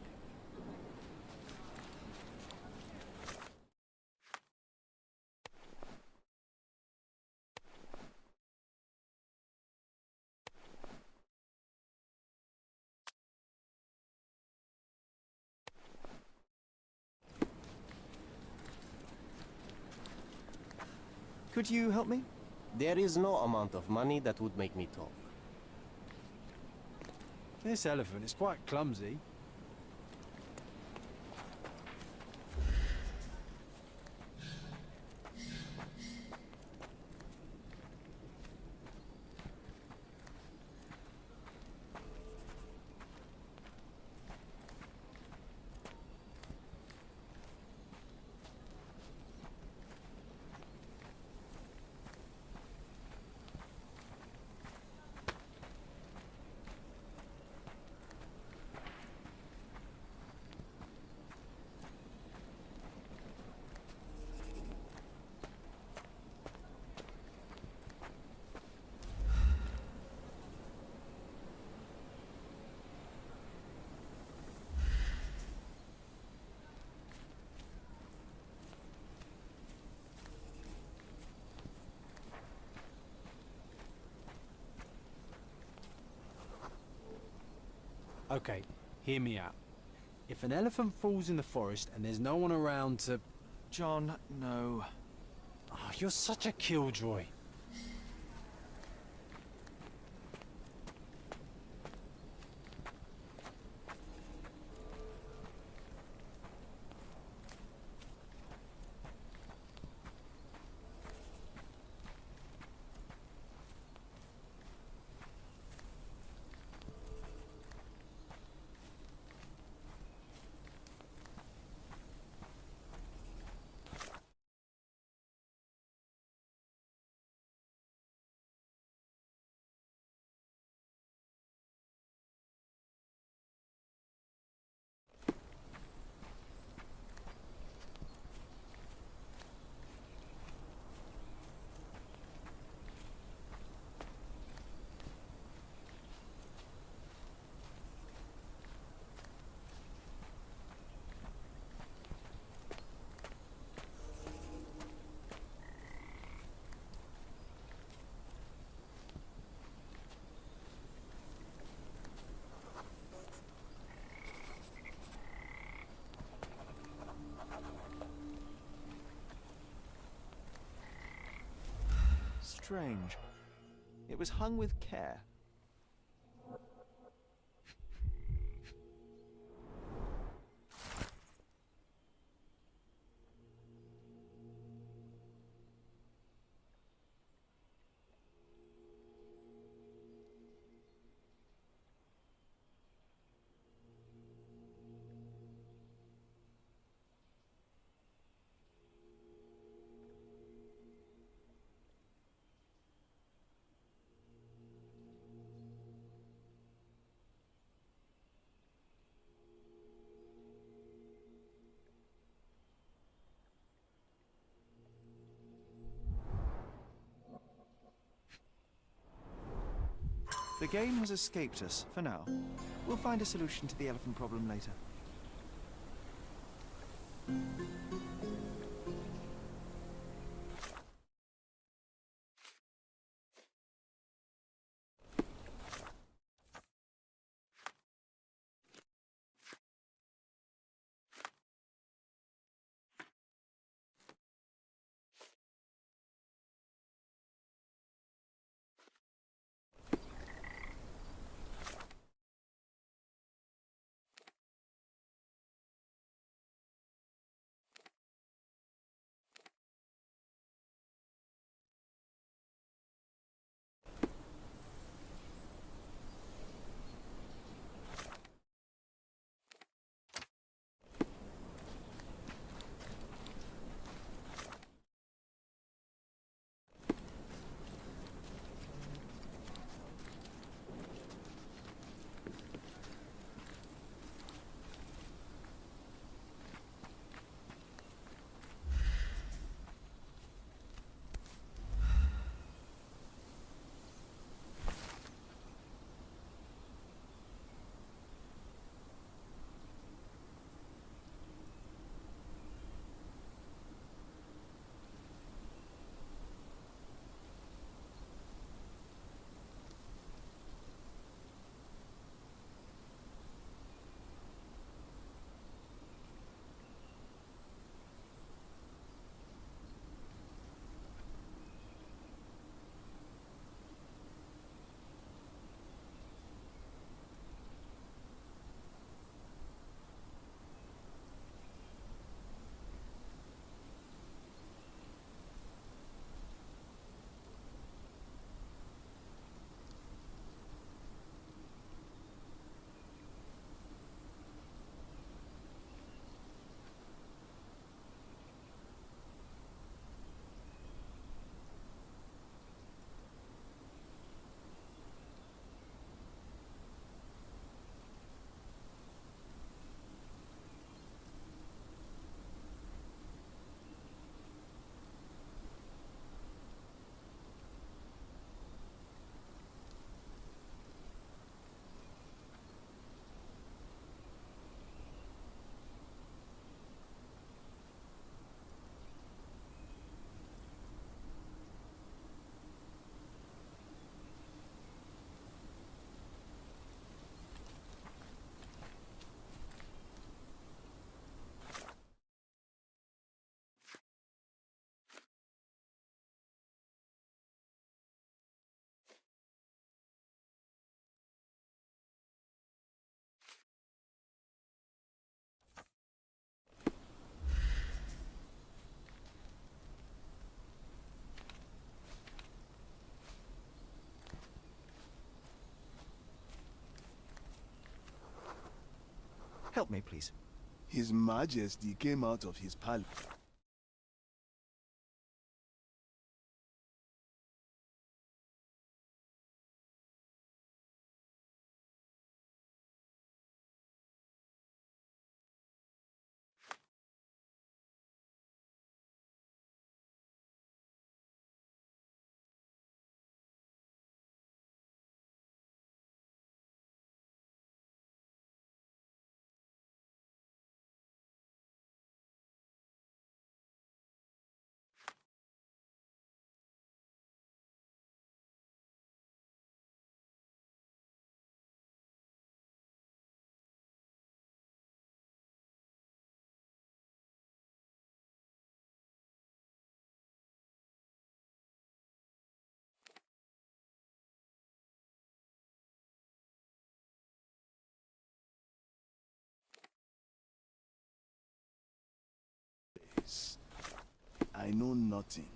Could you help me? There is no amount of money that would make me talk. This elephant is quite clumsy. Okay, hear me out. If an elephant falls in the forest and there's no one around to... John, no. Oh, you're such a killjoy. Strange. It was hung with care. The game has escaped us, for now. We'll find a solution to the elephant problem later. Help me, please. His Majesty came out of his palace. I know nothing.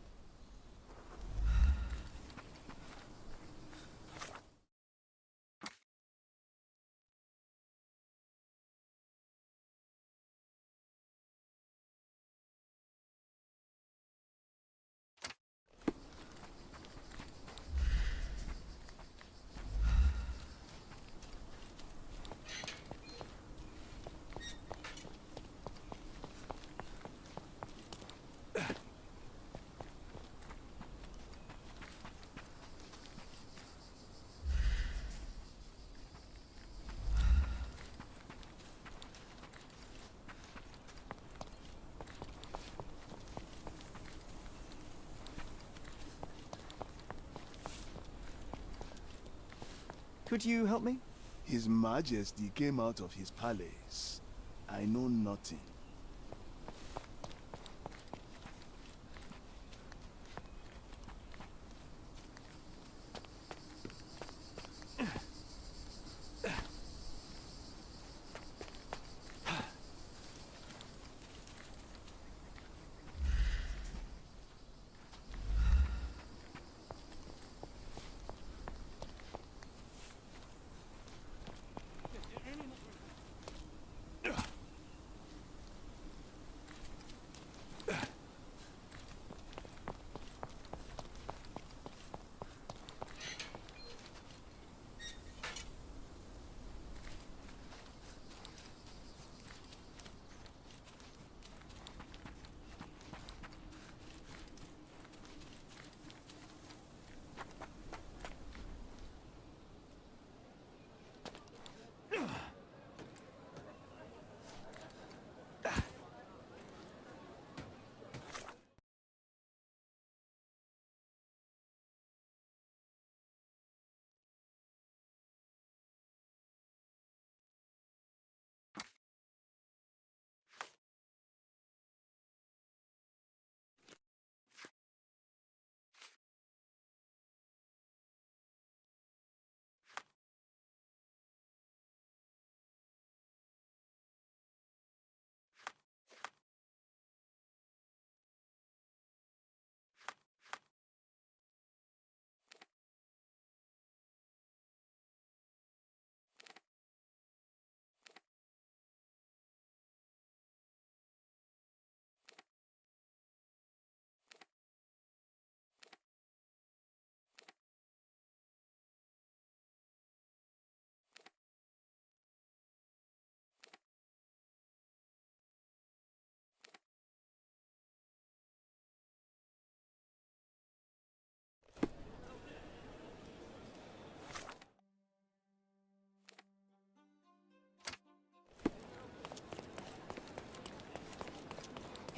Could you help me? His Majesty came out of his palace. I know nothing.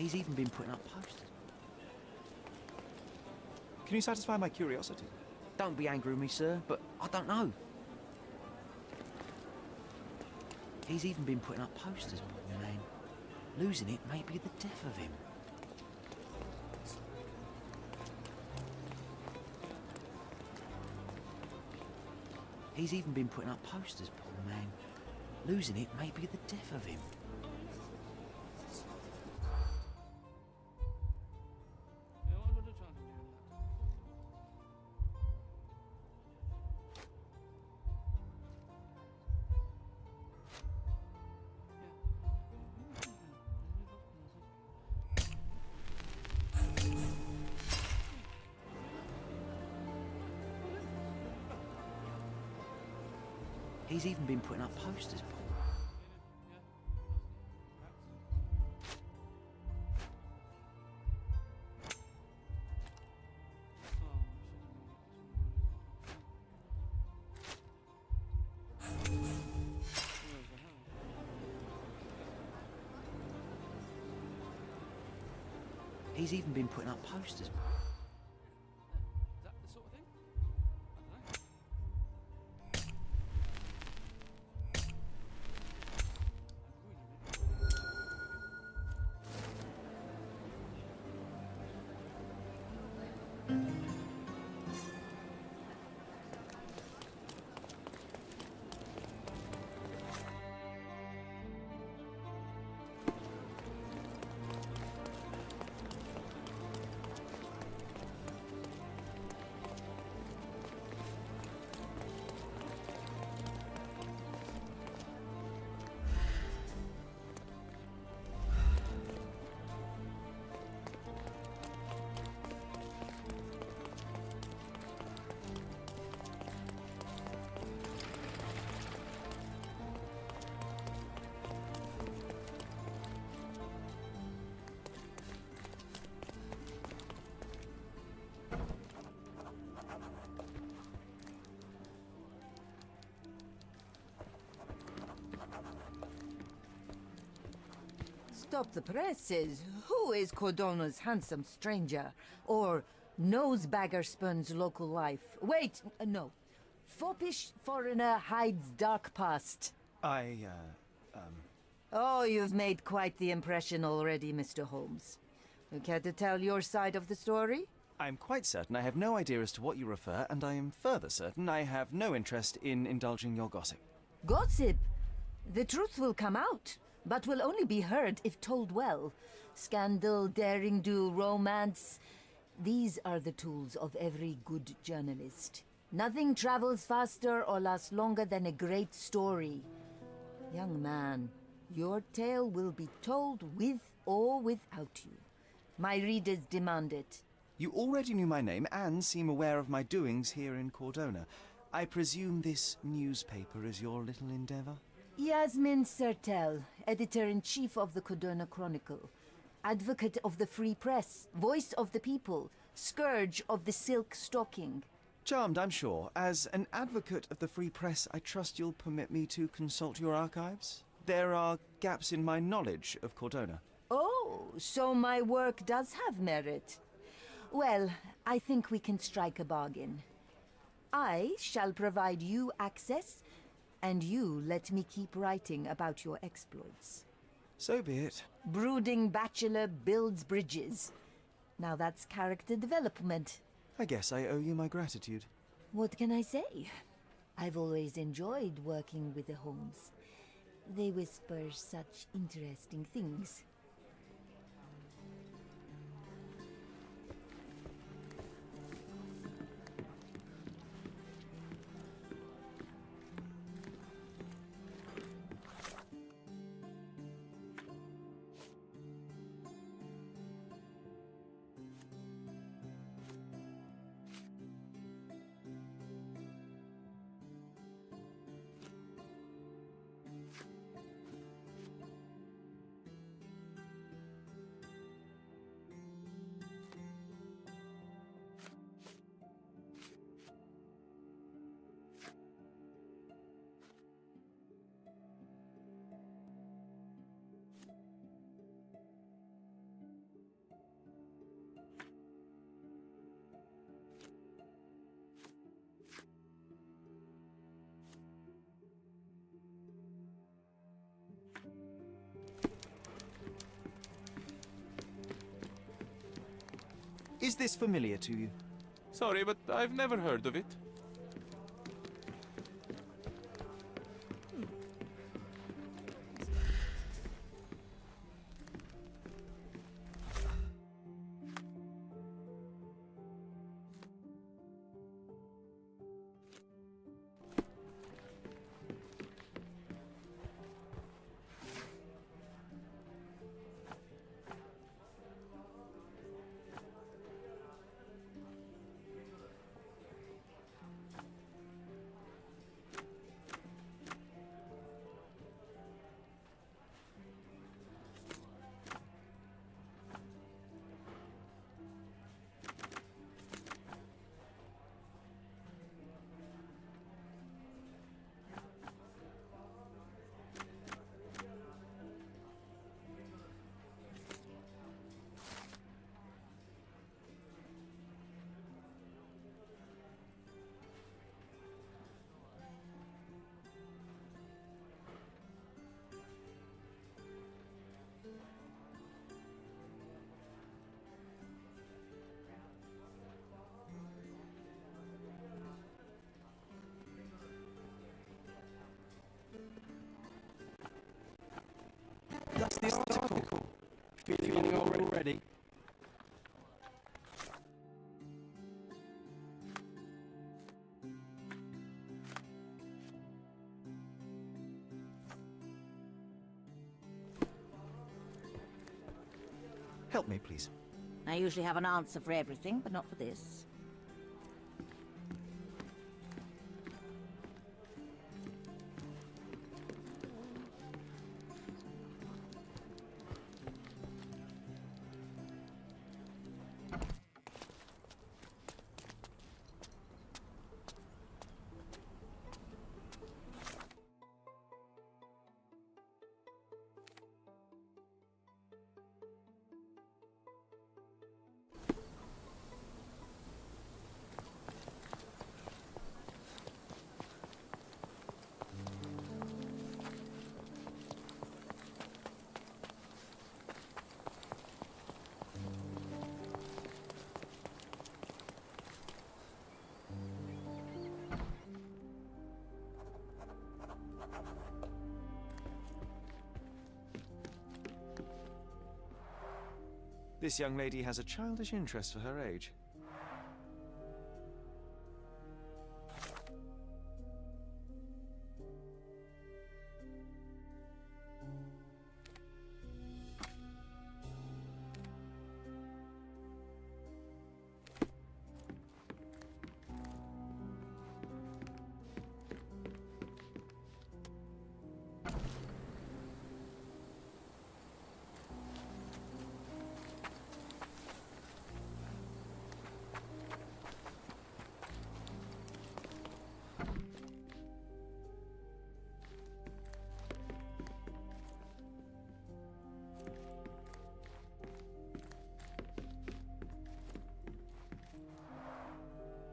He's even been putting up posters. Can you satisfy my curiosity? Don't be angry with me, sir, but I don't know. He's even been putting up posters, poor man. Losing it may be the death of him. He's even been putting up posters, poor man. Losing it may be the death of him. He's even been putting up posters. He's even been putting up posters. Is that the sort of thing? I don't know. Stop the presses. Who is Cordona's handsome stranger? Or nosebagger spurns local life? Wait, no. Foppish foreigner hides dark past. Oh, you've made quite the impression already, Mr. Holmes. You care to tell your side of the story? I'm quite certain I have no idea as to what you refer, and I am further certain I have no interest in indulging your gossip. Gossip? The truth will come out, but will only be heard if told well. Scandal, daring-do, romance. These are the tools of every good journalist. Nothing travels faster or lasts longer than a great story. Young man, your tale will be told with or without you. My readers demand it. You already knew my name and seem aware of my doings here in Cordona. I presume this newspaper is your little endeavor? Yasmin Sertel, editor-in-chief of the Cordona Chronicle. Advocate of the free press, voice of the people, scourge of the silk stocking. Charmed, I'm sure. As an advocate of the free press, I trust you'll permit me to consult your archives? There are gaps in my knowledge of Cordona. Oh, so my work does have merit. Well, I think we can strike a bargain. I shall provide you access, and you let me keep writing about your exploits. So be it. Brooding bachelor builds bridges. Now that's character development. I guess I owe you my gratitude. What can I say? I've always enjoyed working with the Holmes. They whisper such interesting things. Is this familiar to you? Sorry, but I've never heard of it. Help me, please. I usually have an answer for everything, but not for this. This young lady has a childish interest for her age.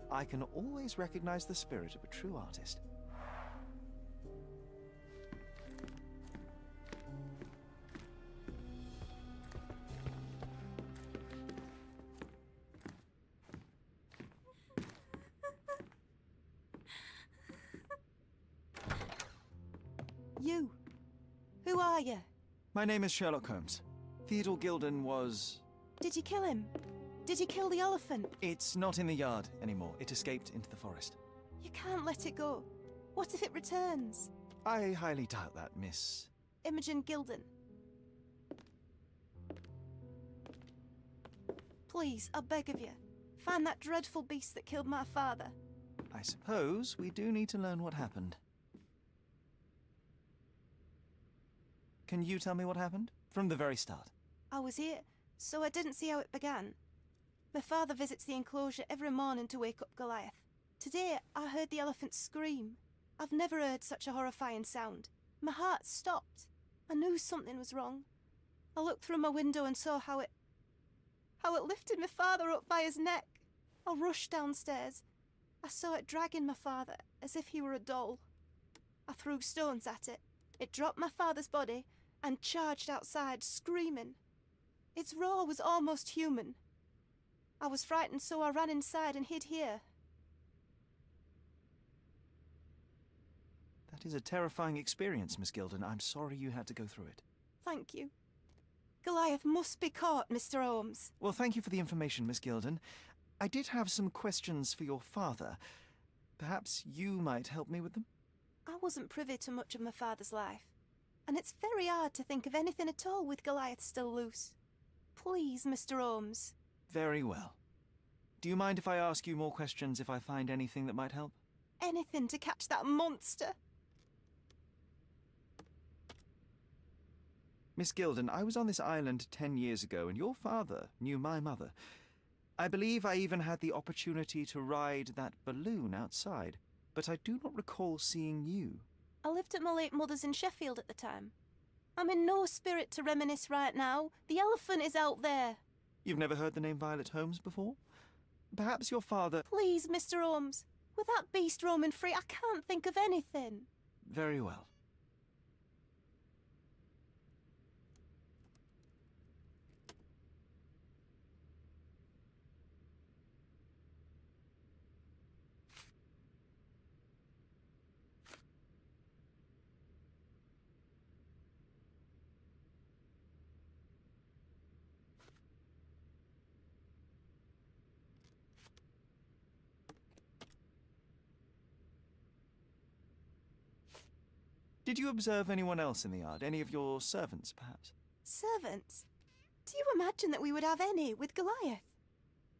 I can always recognize the spirit of a true artist. You. Who are you? My name is Sherlock Holmes. Theodore Gilden was... Did you kill him? Did you kill the elephant? It's not in the yard anymore. It escaped into the forest. You can't let it go. What if it returns? I highly doubt that, Miss... Imogen Gilden. Please, I beg of you, find that dreadful beast that killed my father. I suppose we do need to learn what happened. Can you tell me what happened? From the very start. I was here, so I didn't see how it began. My father visits the enclosure every morning to wake up Goliath. Today, I heard the elephant scream. I've never heard such a horrifying sound. My heart stopped. I knew something was wrong. I looked through my window and saw how it lifted my father up by his neck. I rushed downstairs. I saw it dragging my father as if he were a doll. I threw stones at it. It dropped my father's body and charged outside, screaming. Its roar was almost human. I was frightened, so I ran inside and hid here. That is a terrifying experience, Miss Gilden. I'm sorry you had to go through it. Thank you. Goliath must be caught, Mr. Holmes. Well, thank you for the information, Miss Gilden. I did have some questions for your father. Perhaps you might help me with them? I wasn't privy to much of my father's life, and it's very hard to think of anything at all with Goliath still loose. Please, Mr. Holmes. Very well. Do you mind if I ask you more questions if I find anything that might help? Anything to catch that monster. Miss Gilden, I was on this island 10 years ago, and your father knew my mother. I believe I even had the opportunity to ride that balloon outside, but I do not recall seeing you. I lived at my late mother's in Sheffield at the time. I'm in no spirit to reminisce right now. The elephant is out there. You've never heard the name Violet Holmes before? Perhaps your father... Please, Mr. Holmes. With that beast roaming free, I can't think of anything. Very well. Did you observe anyone else in the yard? Any of your servants, perhaps? Servants? Do you imagine that we would have any with Goliath?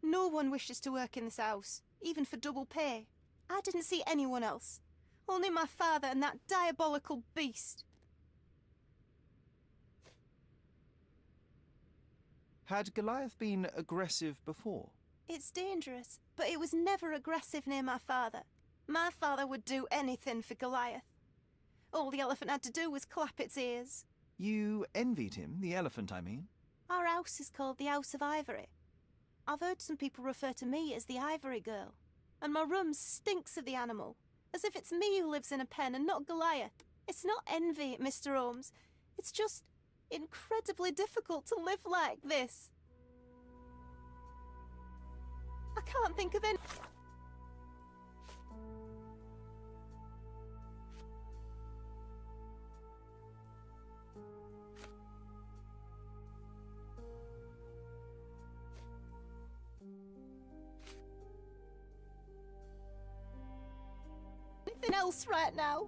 No one wishes to work in this house, even for double pay. I didn't see anyone else. Only my father and that diabolical beast. Had Goliath been aggressive before? It's dangerous, but it was never aggressive near my father. My father would do anything for Goliath. All the elephant had to do was clap its ears. You envied him, the elephant, I mean? Our house is called the House of Ivory. I've heard some people refer to me as the Ivory Girl, and my room stinks of the animal, as if it's me who lives in a pen and not Goliath. It's not envy, Mr. Holmes. It's just incredibly difficult to live like this. I can't think of any... anything else right now.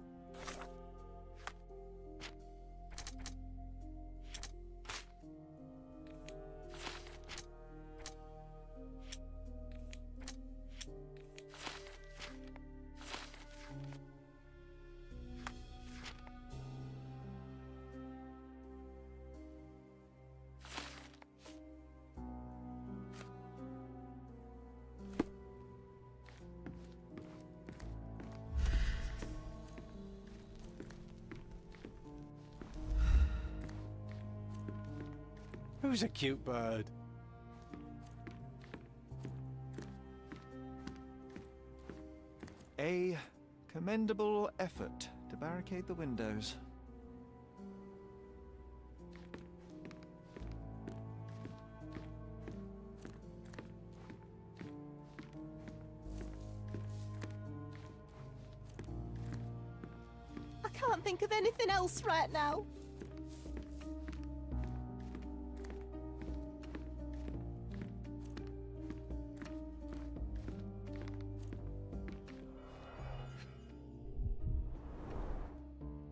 Who's a cute bird? A commendable effort to barricade the windows. I can't think of anything else right now.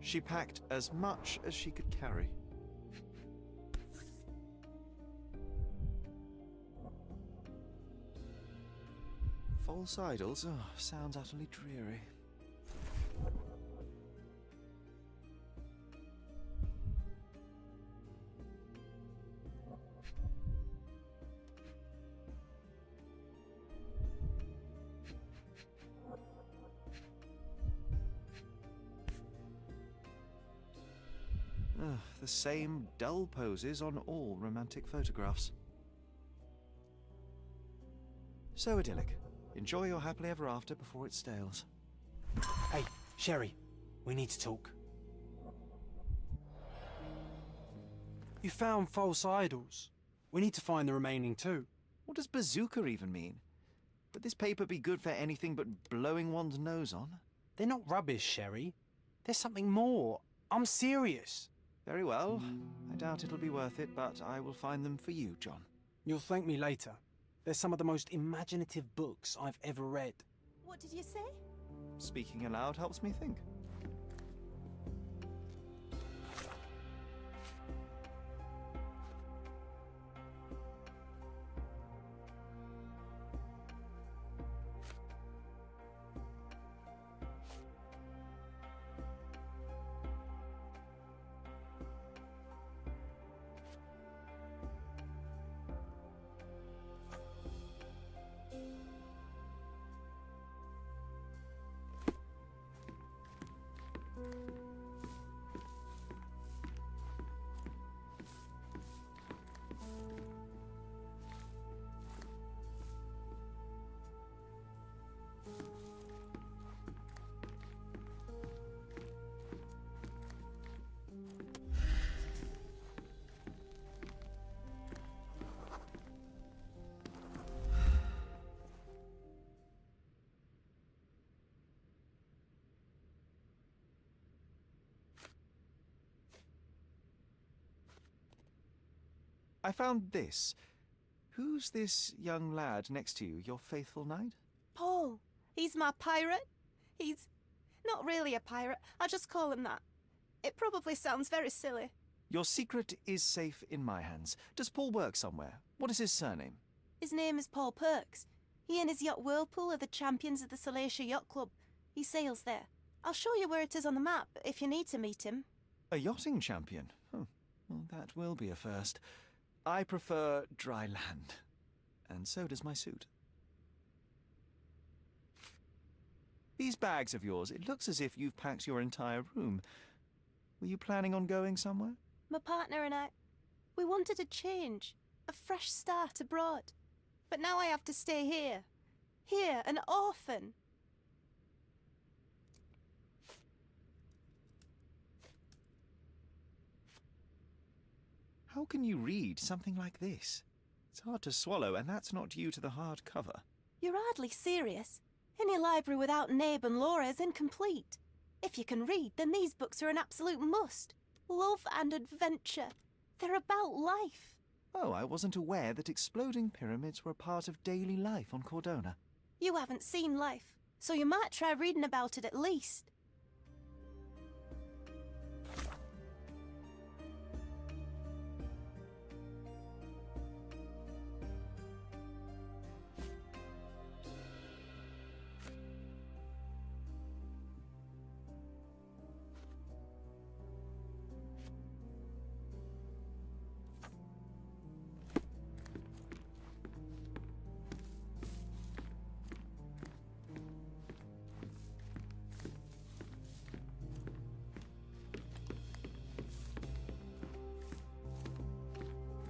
She packed as much as she could carry. False idols? Oh, sounds utterly dreary. The same dull poses on all romantic photographs. So idyllic. Enjoy your happily ever after before it stales. Hey, Sherry, we need to talk. You found false idols. We need to find the remaining two. What does bazooka even mean? Would this paper be good for anything but blowing one's nose on? They're not rubbish, Sherry. There's something more. I'm serious. Very well. I doubt it'll be worth it, but I will find them for you, John. You'll thank me later. They're some of the most imaginative books I've ever read. What did you say? Speaking aloud helps me think. I found this. Who's this young lad next to you, your faithful knight? Paul. He's my pirate. He's not really a pirate. I just call him that. It probably sounds very silly. Your secret is safe in my hands. Does Paul work somewhere? What is his surname? His name is Paul Perks. He and his yacht Whirlpool are the champions of the Salacia Yacht Club. He sails there. I'll show you where it is on the map if you need to meet him. A yachting champion? Well, that will be a first. I prefer dry land. And so does my suit. These bags of yours, it looks as if you've packed your entire room. Were you planning on going somewhere? My partner and I, we wanted a change, a fresh start abroad. But now I have to stay here. Here, an orphan. How can you read something like this? It's hard to swallow, and that's not due to the hard cover. You're hardly serious. Any library without Nabe and Laura is incomplete. If you can read, then these books are an absolute must. Love and adventure. They're about life. Oh, I wasn't aware that exploding pyramids were a part of daily life on Cordona. You haven't seen life, so you might try reading about it at least.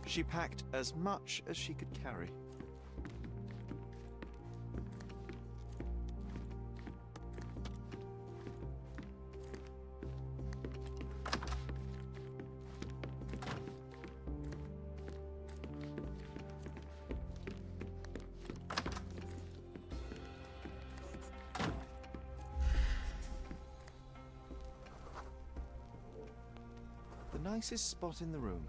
She packed as much as she could carry. The nicest spot in the room.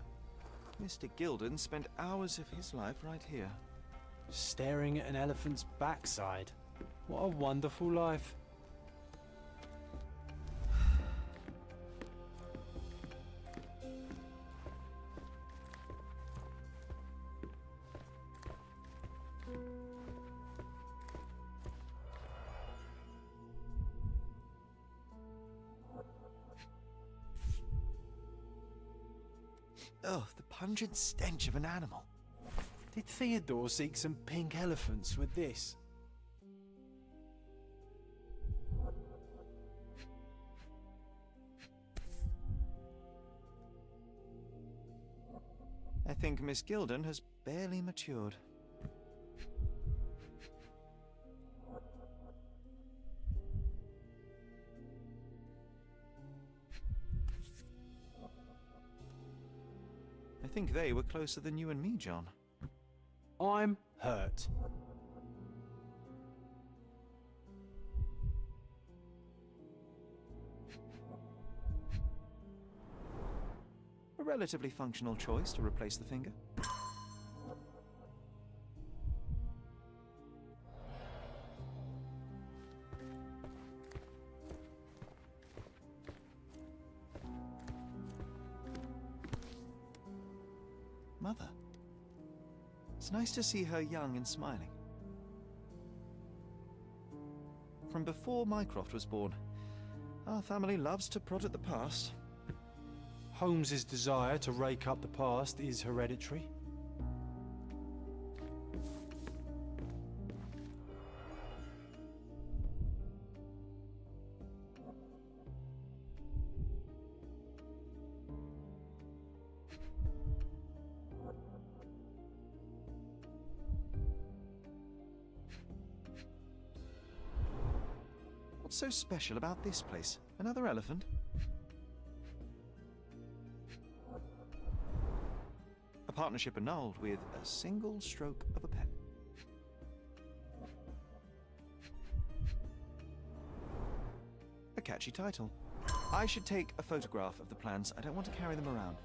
Mr. Gilden spent hours of his life right here. Staring at an elephant's backside. What a wonderful life. Oh, the pungent stench of an animal. Did Theodore seek some pink elephants with this? I think Miss Gilden has barely matured. I think they were closer than you and me, John. I'm hurt. A relatively functional choice to replace the finger. Mother. It's nice to see her young and smiling. From before Mycroft was born, our family loves to prod at the past. Holmes's desire to rake up the past is hereditary. What's so special about this place? Another elephant? A partnership annulled with a single stroke of a pen. A catchy title. I should take a photograph of the plans. I don't want to carry them around.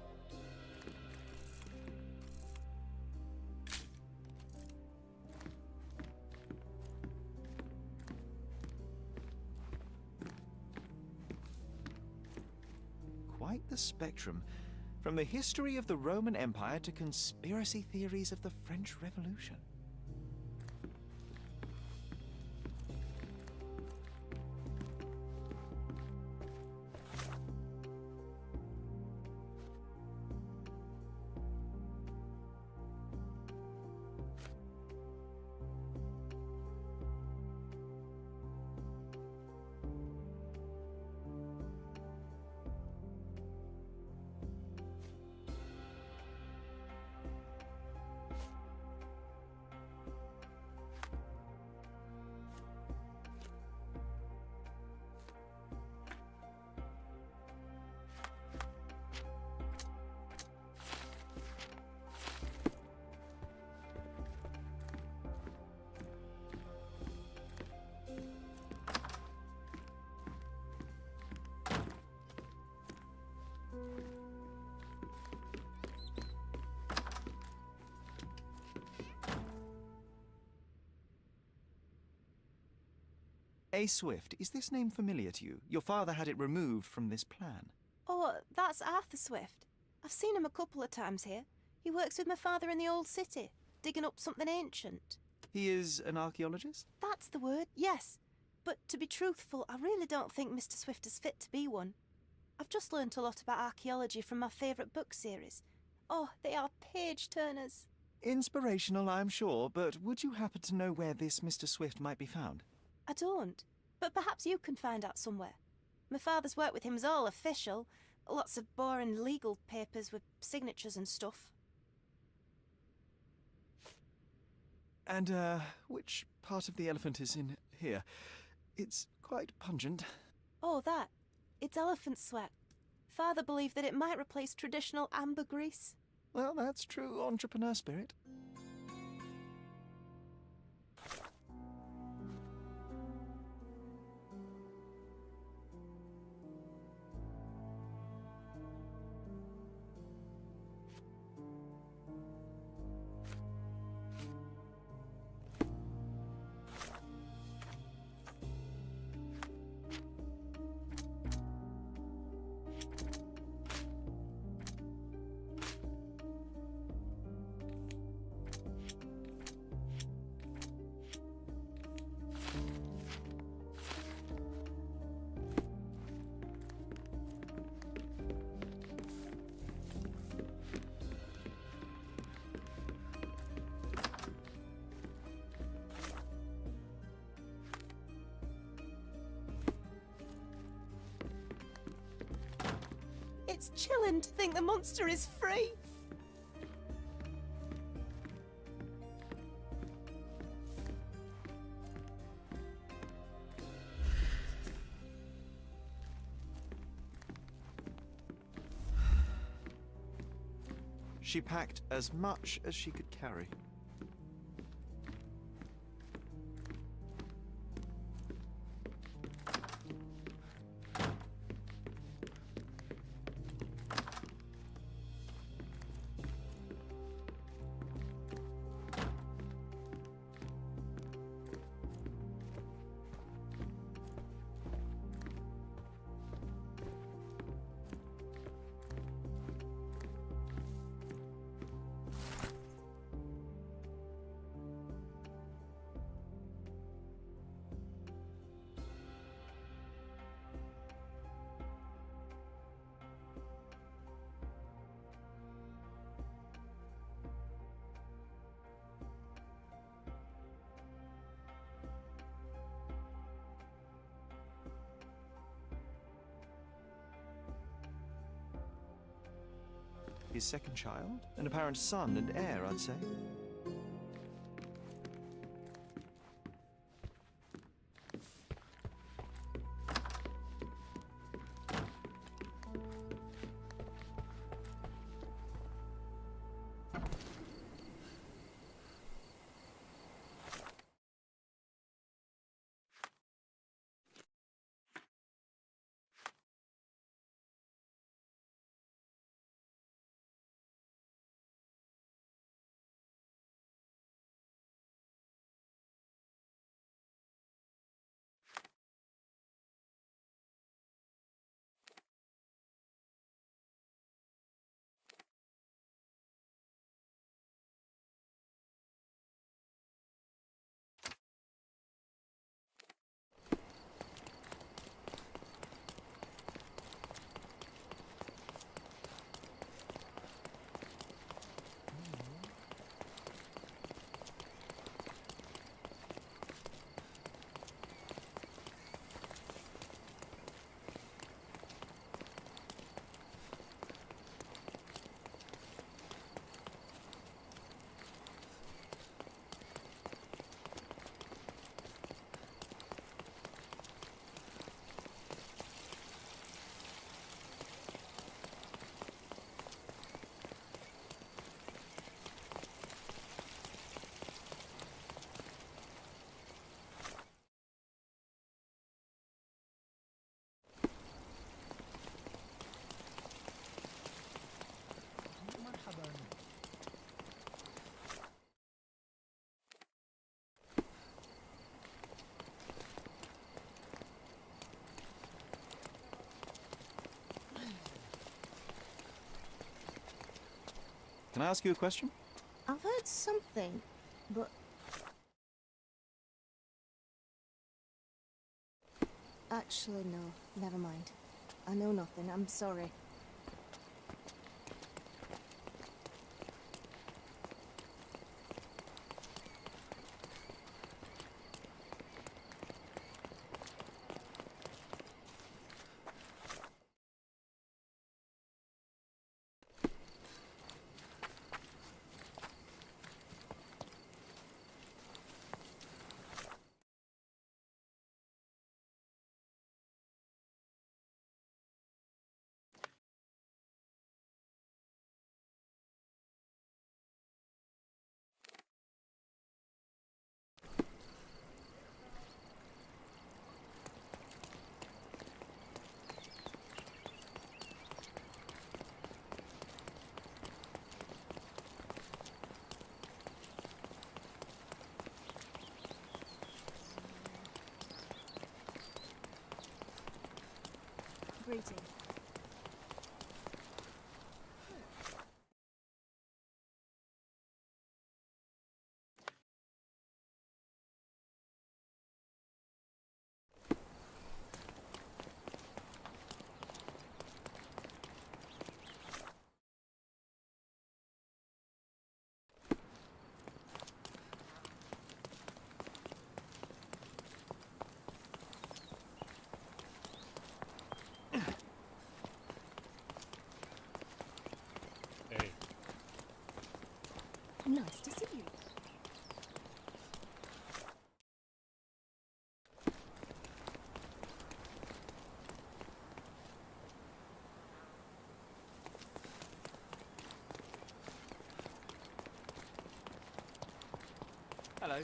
Quite the spectrum, From the history of the Roman Empire to conspiracy theories of the French Revolution. A. Swift, is this name familiar to you? Your father had it removed from this plan. Oh, that's Arthur Swift. I've seen him a couple of times here. He works with my father in the old city, digging up something ancient. He is an archaeologist? That's the word, yes. But to be truthful, I really don't think Mr. Swift is fit to be one. I've just learnt a lot about archaeology from my favourite book series. Oh, they are page-turners. Inspirational, I'm sure, but would you happen to know where this Mr. Swift might be found? I don't, but perhaps you can find out somewhere. My father's work with him is all official. Lots of boring legal papers with signatures and stuff. And, which part of the elephant is in here? It's quite pungent. Oh, that. It's elephant sweat. Father believed that it might replace traditional ambergris. Well, that's true entrepreneur spirit. It's chilling to think the monster is free. She packed as much as she could carry. His second child? An apparent son and heir, I'd say. Can I ask you a question? I've heard something, but... Actually, no. Never mind. I know nothing. I'm sorry. Greetings. Nice to see you. Hello.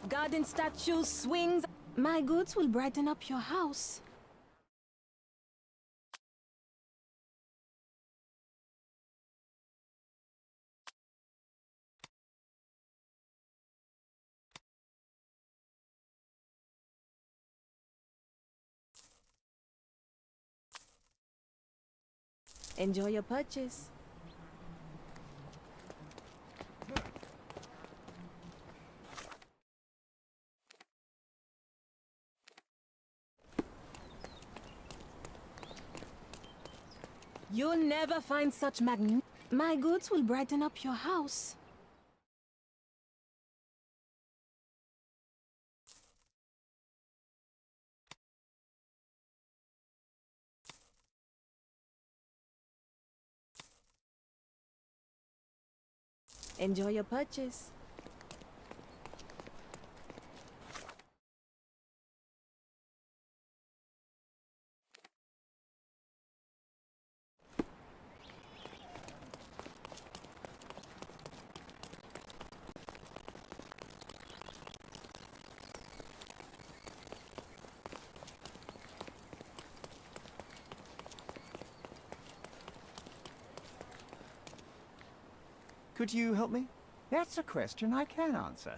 Garden statues, swings. My goods will brighten up your house. Enjoy your purchase. You'll never find such My goods will brighten up your house. Enjoy your purchase. Could you help me? That's a question I can answer.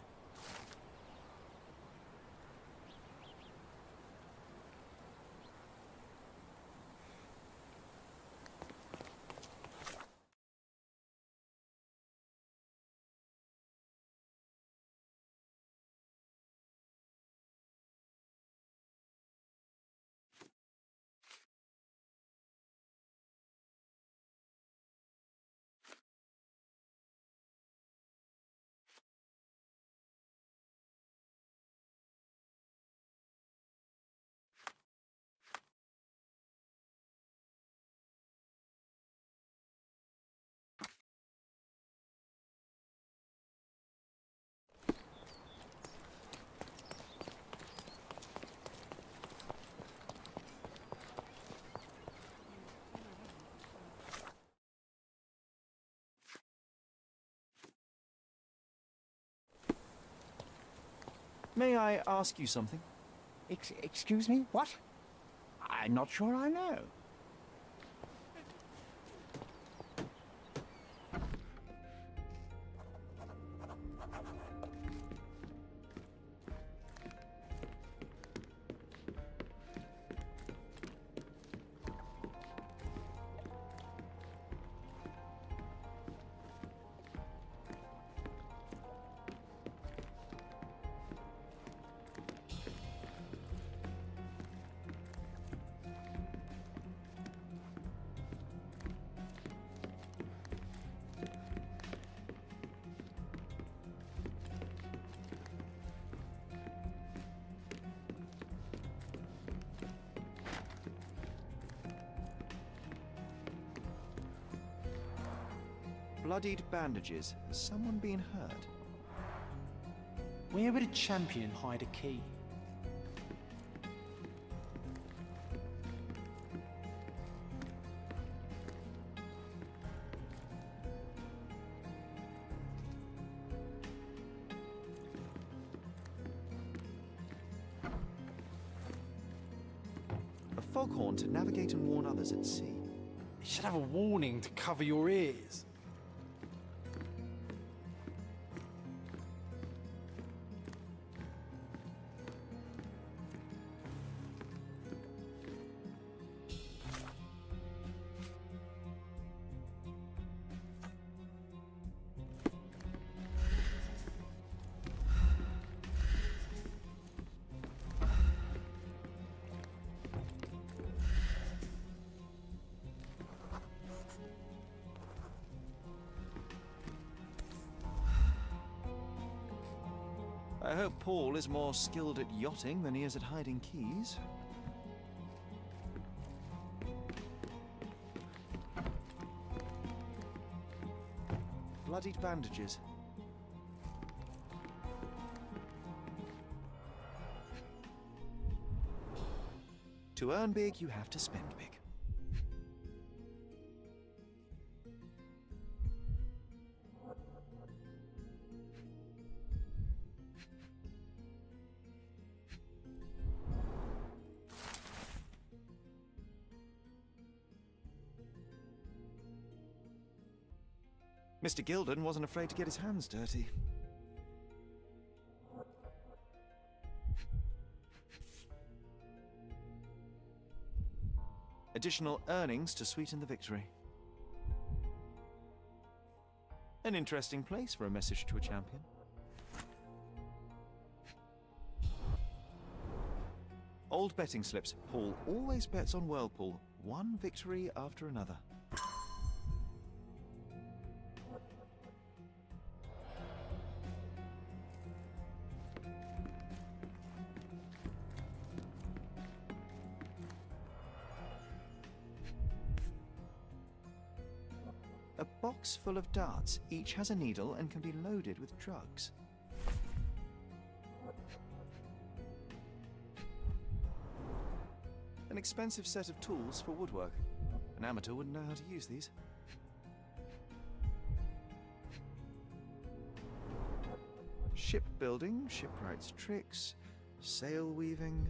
May I ask you something? Excuse me? What? I'm not sure I know. Bloodied bandages. Has someone been hurt? Where would a champion hide a key? A foghorn to navigate and warn others at sea. You should have a warning to cover your ears. I hope Paul is more skilled at yachting than he is at hiding keys. Bloodied bandages. To earn big, you have to spend big. Mr. Gilden wasn't afraid to get his hands dirty. Additional earnings to sweeten the victory. An interesting place for a message to a champion. Old betting slips. Paul always bets on Whirlpool. One victory after another. A box full of darts. Each has a needle and can be loaded with drugs. An expensive set of tools for woodwork. An amateur wouldn't know how to use these. Shipbuilding, shipwright's tricks, sail weaving.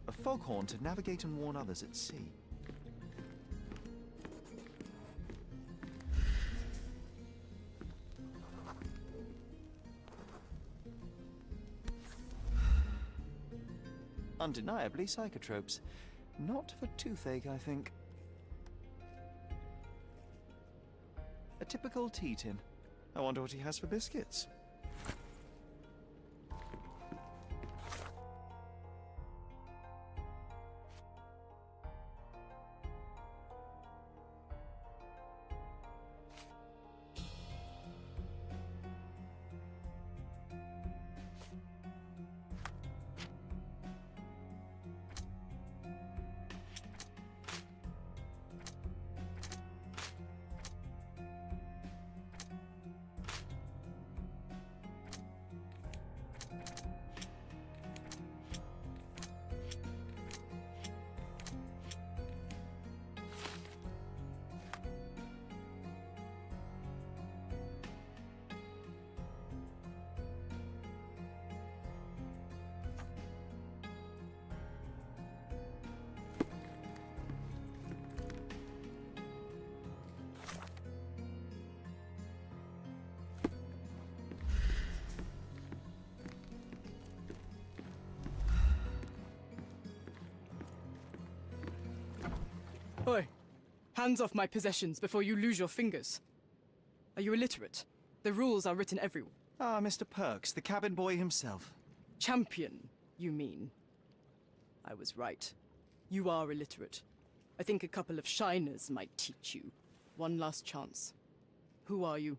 A foghorn to navigate and warn others at sea. Undeniably psychotropes. Not for toothache, I think. A typical tea tin. I wonder what he has for biscuits. Oi! Hands off my possessions before you lose your fingers. Are you illiterate? The rules are written everywhere. Ah, Mr. Perks, the cabin boy himself. Champion, you mean? I was right. You are illiterate. I think a couple of shiners might teach you. One last chance. Who are you?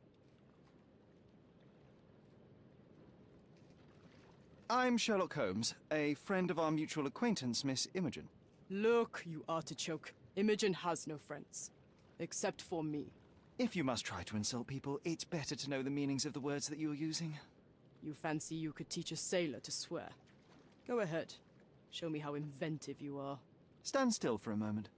I'm Sherlock Holmes, a friend of our mutual acquaintance, Miss Imogen. Look, you artichoke. Imogen has no friends. Except for me. If you must try to insult people, it's better to know the meanings of the words that you're using. You fancy you could teach a sailor to swear? Go ahead. Show me how inventive you are. Stand still for a moment.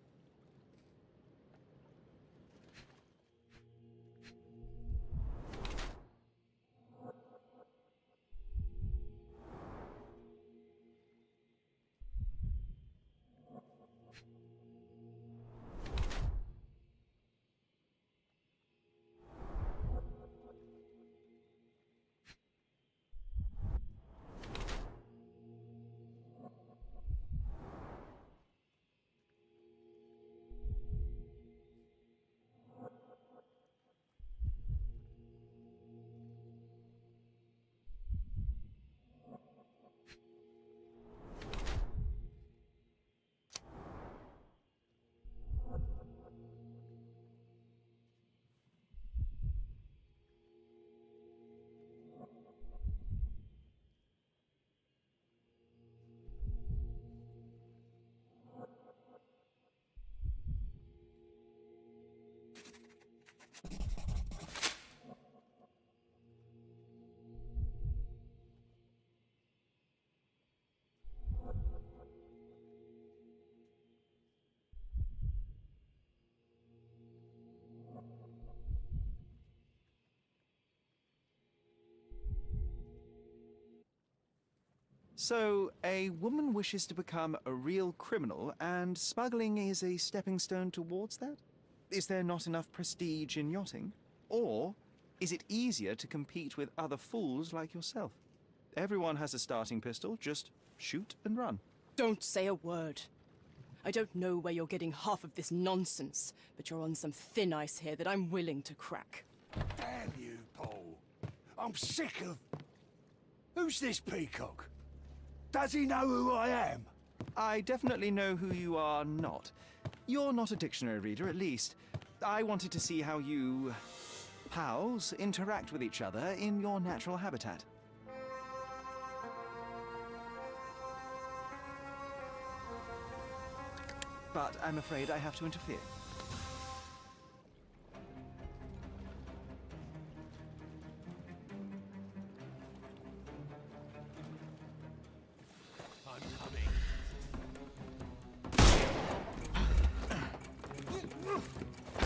So, a woman wishes to become a real criminal, and smuggling is a stepping stone towards that? Is there not enough prestige in yachting? Or is it easier to compete with other fools like yourself? Everyone has a starting pistol, just shoot and run. Don't say a word. I don't know where you're getting half of this nonsense, but you're on some thin ice here that I'm willing to crack. Damn you, Paul. I'm sick of... Who's this peacock? Does he know who I am? I definitely know who you are not. You're not a dictionary reader, at least. I wanted to see how you... pals interact with each other in your natural habitat. But I'm afraid I have to interfere.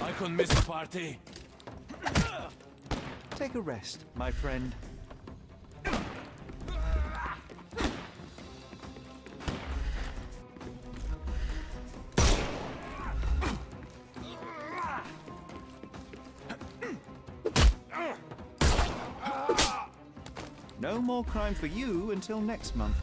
I couldn't miss the party. Take a rest, my friend. No more crime for you until next month.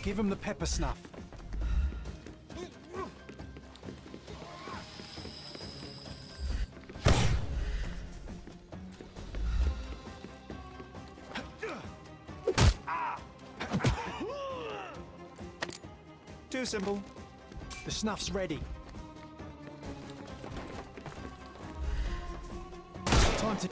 Give him the pepper snuff. Too simple. The snuff's ready. Time to...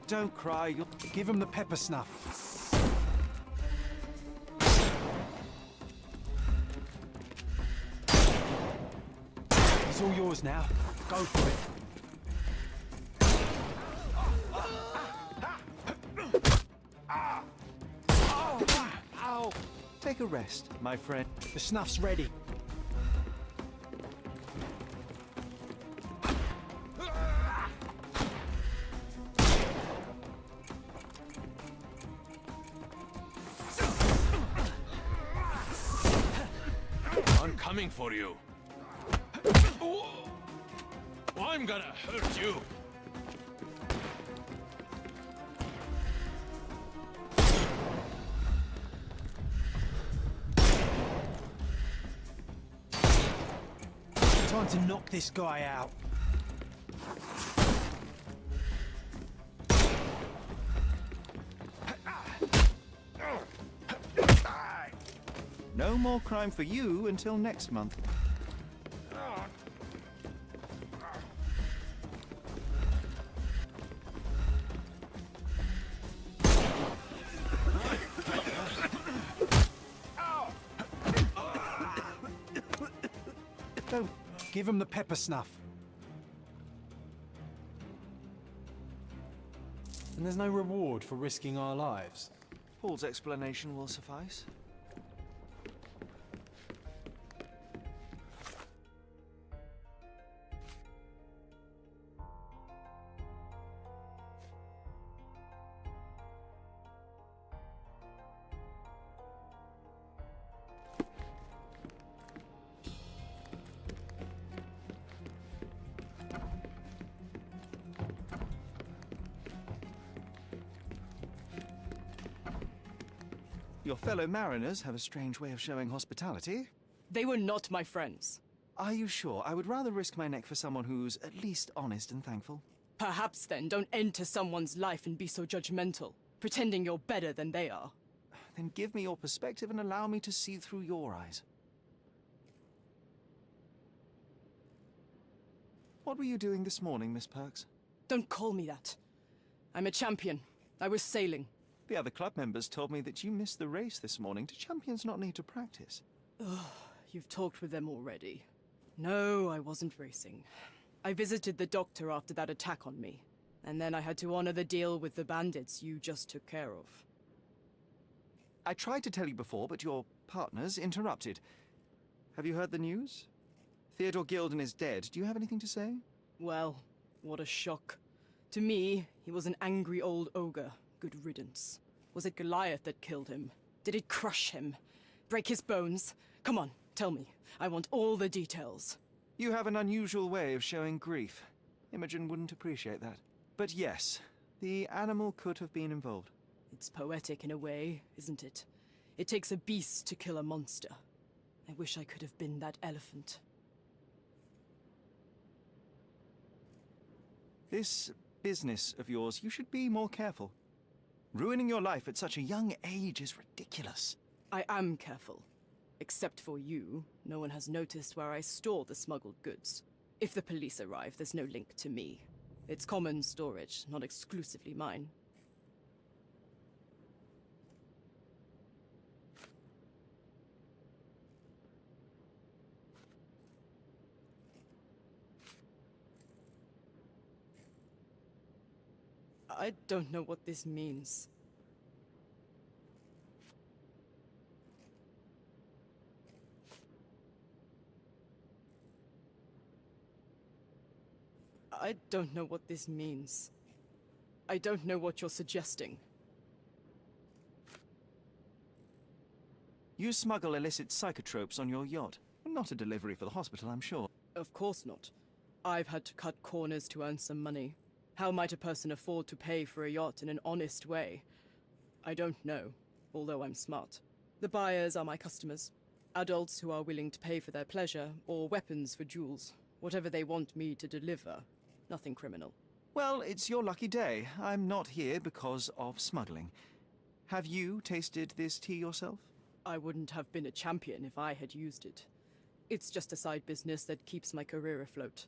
Don't cry, you'll... Give him the pepper snuff. It's all yours now. Go for it. Take a rest, my friend. The snuff's ready. I'm coming for you. I'm gonna hurt you. Time to knock this guy out. No more crime for you until next month. Don't give him the pepper snuff. And there's no reward for risking our lives. Paul's explanation will suffice. Your fellow mariners have a strange way of showing hospitality. They were not my friends. Are you sure? I would rather risk my neck for someone who's at least honest and thankful. Perhaps then don't enter someone's life and be so judgmental, pretending you're better than they are. Then give me your perspective and allow me to see through your eyes. What were you doing this morning, Miss Perks? Don't call me that. I'm a champion. I was sailing. The other club members told me that you missed the race this morning. Do champions not need to practice? Ugh, you've talked with them already. No, I wasn't racing. I visited the doctor after that attack on me, and then I had to honor the deal with the bandits you just took care of. I tried to tell you before, but your partners interrupted. Have you heard the news? Theodore Gilden is dead. Do you have anything to say? Well, what a shock. To me, he was an angry old ogre. Good riddance. Was it Goliath that killed him? Did it crush him? Break his bones? Come on, tell me. I want all the details. You have an unusual way of showing grief. Imogen wouldn't appreciate that. But yes, the animal could have been involved. It's poetic in a way, isn't it? It takes a beast to kill a monster. I wish I could have been that elephant. This business of yours, you should be more careful. Ruining your life at such a young age is ridiculous. I am careful. Except for you, no one has noticed where I store the smuggled goods. If the police arrive, there's no link to me. It's common storage, not exclusively mine. I don't know what this means. I don't know what this means. I don't know what you're suggesting. You smuggle illicit psychotropes on your yacht. Not a delivery for the hospital, I'm sure. Of course not. I've had to cut corners to earn some money. How might a person afford to pay for a yacht in an honest way? I don't know, although I'm smart. The buyers are my customers. Adults who are willing to pay for their pleasure, or weapons for jewels. Whatever they want me to deliver. Nothing criminal. Well, it's your lucky day. I'm not here because of smuggling. Have you tasted this tea yourself? I wouldn't have been a champion if I had used it. It's just a side business that keeps my career afloat.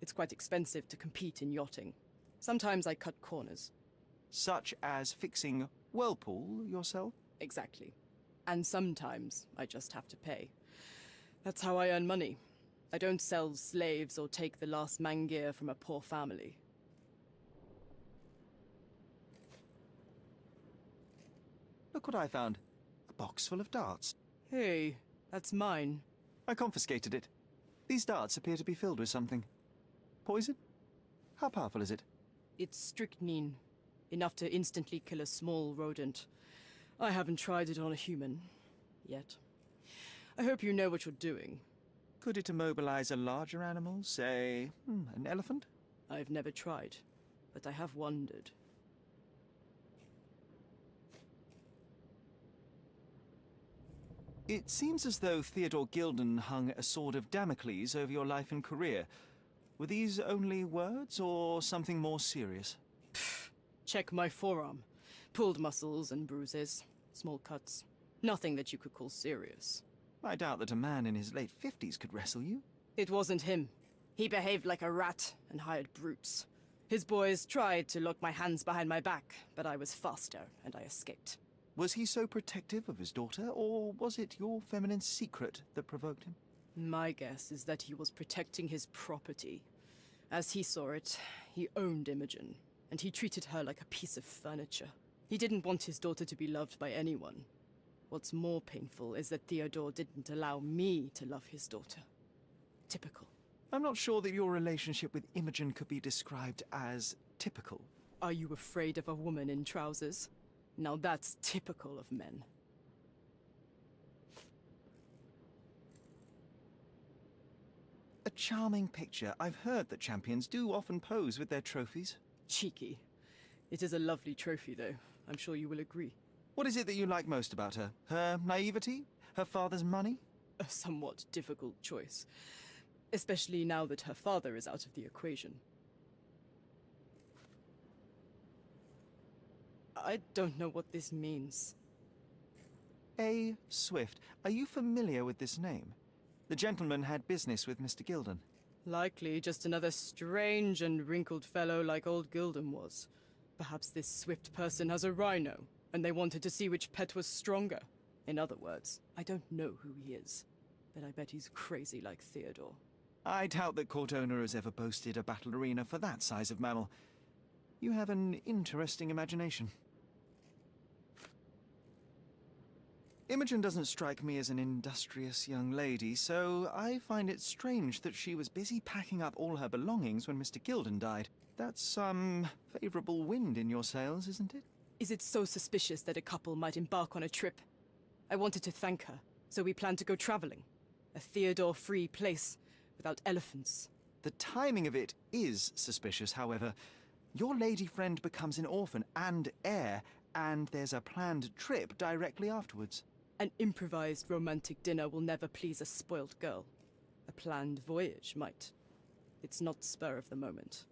It's quite expensive to compete in yachting. Sometimes I cut corners. Such as fixing Whirlpool yourself? Exactly. And sometimes I just have to pay. That's how I earn money. I don't sell slaves or take the last mangear from a poor family. Look what I found. A box full of darts. Hey, that's mine. I confiscated it. These darts appear to be filled with something. Poison? How powerful is it? It's strychnine. Enough to instantly kill a small rodent. I haven't tried it on a human. Yet. I hope you know what you're doing. Could it immobilize a larger animal, say, an elephant? I've never tried, but I have wondered. It seems as though Theodore Gilden hung a sword of Damocles over your life and career. Were these only words, or something more serious? Check my forearm. Pulled muscles and bruises. Small cuts. Nothing that you could call serious. I doubt that a man in his late 50s could wrestle you. It wasn't him. He behaved like a rat and hired brutes. His boys tried to lock my hands behind my back, but I was faster and I escaped. Was he so protective of his daughter, or was it your feminine secret that provoked him? My guess is that he was protecting his property. As he saw it, he owned Imogen, and he treated her like a piece of furniture. He didn't want his daughter to be loved by anyone. What's more painful is that Theodore didn't allow me to love his daughter. Typical. I'm not sure that your relationship with Imogen could be described as typical. Are you afraid of a woman in trousers? Now that's typical of men. A charming picture. I've heard that champions do often pose with their trophies. Cheeky. It is a lovely trophy, though. I'm sure you will agree. What is it that you like most about her? Her naivety? Her father's money? A somewhat difficult choice. Especially now that her father is out of the equation. I don't know what this means. A. Swift. Are you familiar with this name? The gentleman had business with Mr. Gilden. Likely just another strange and wrinkled fellow like old Gilden was. Perhaps this Swift person has a rhino, and they wanted to see which pet was stronger. In other words, I don't know who he is, but I bet he's crazy like Theodore. I doubt that court owner has ever boasted a battle arena for that size of mammal. You have an interesting imagination. Imogen doesn't strike me as an industrious young lady, so I find it strange that she was busy packing up all her belongings when Mr. Gilden died. That's some favorable wind in your sails, isn't it? Is it so suspicious that a couple might embark on a trip? I wanted to thank her, so we planned to go traveling. A Theodore-free place, without elephants. The timing of it is suspicious, however. Your lady friend becomes an orphan and heir, and there's a planned trip directly afterwards. An improvised romantic dinner will never please a spoilt girl. A planned voyage might. It's not spur of the moment.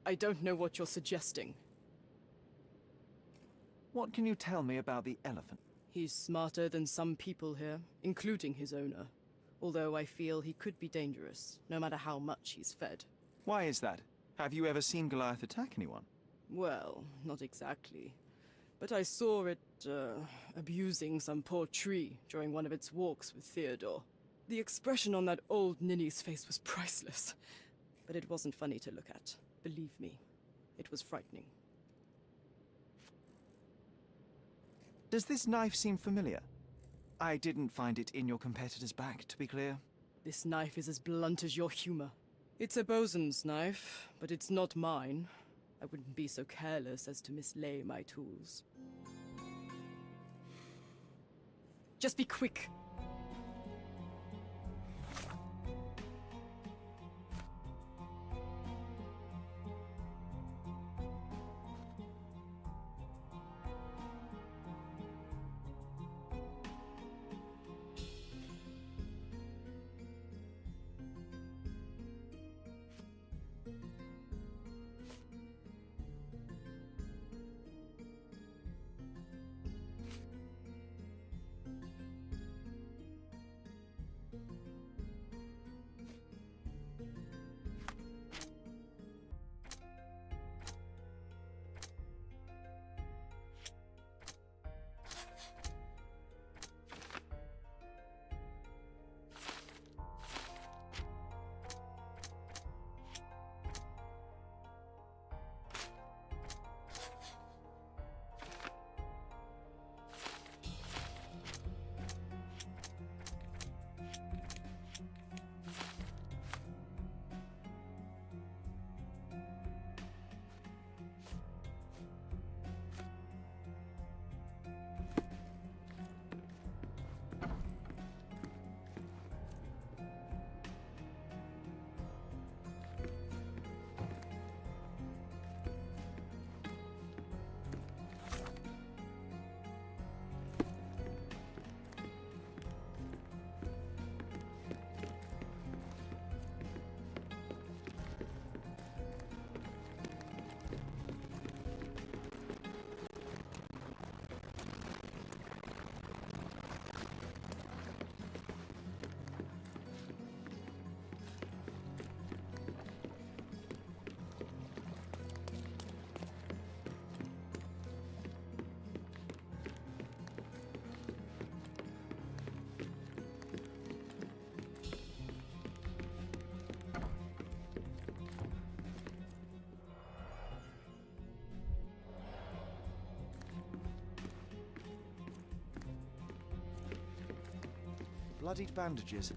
I don't know what you're suggesting. What can you tell me about the elephant? He's smarter than some people here, including his owner. Although I feel he could be dangerous, no matter how much he's fed. Why is that? Have you ever seen Goliath attack anyone? Well, not exactly. but I saw it, abusing some poor tree during one of its walks with Theodore. The expression on that old ninny's face was priceless, but it wasn't funny to look at. Believe me, it was frightening. Does this knife seem familiar? I didn't find it in your competitor's back, to be clear. This knife is as blunt as your humor. It's a bosun's knife, but it's not mine. I wouldn't be so careless as to mislay my tools. Just be quick. Bloodied bandages.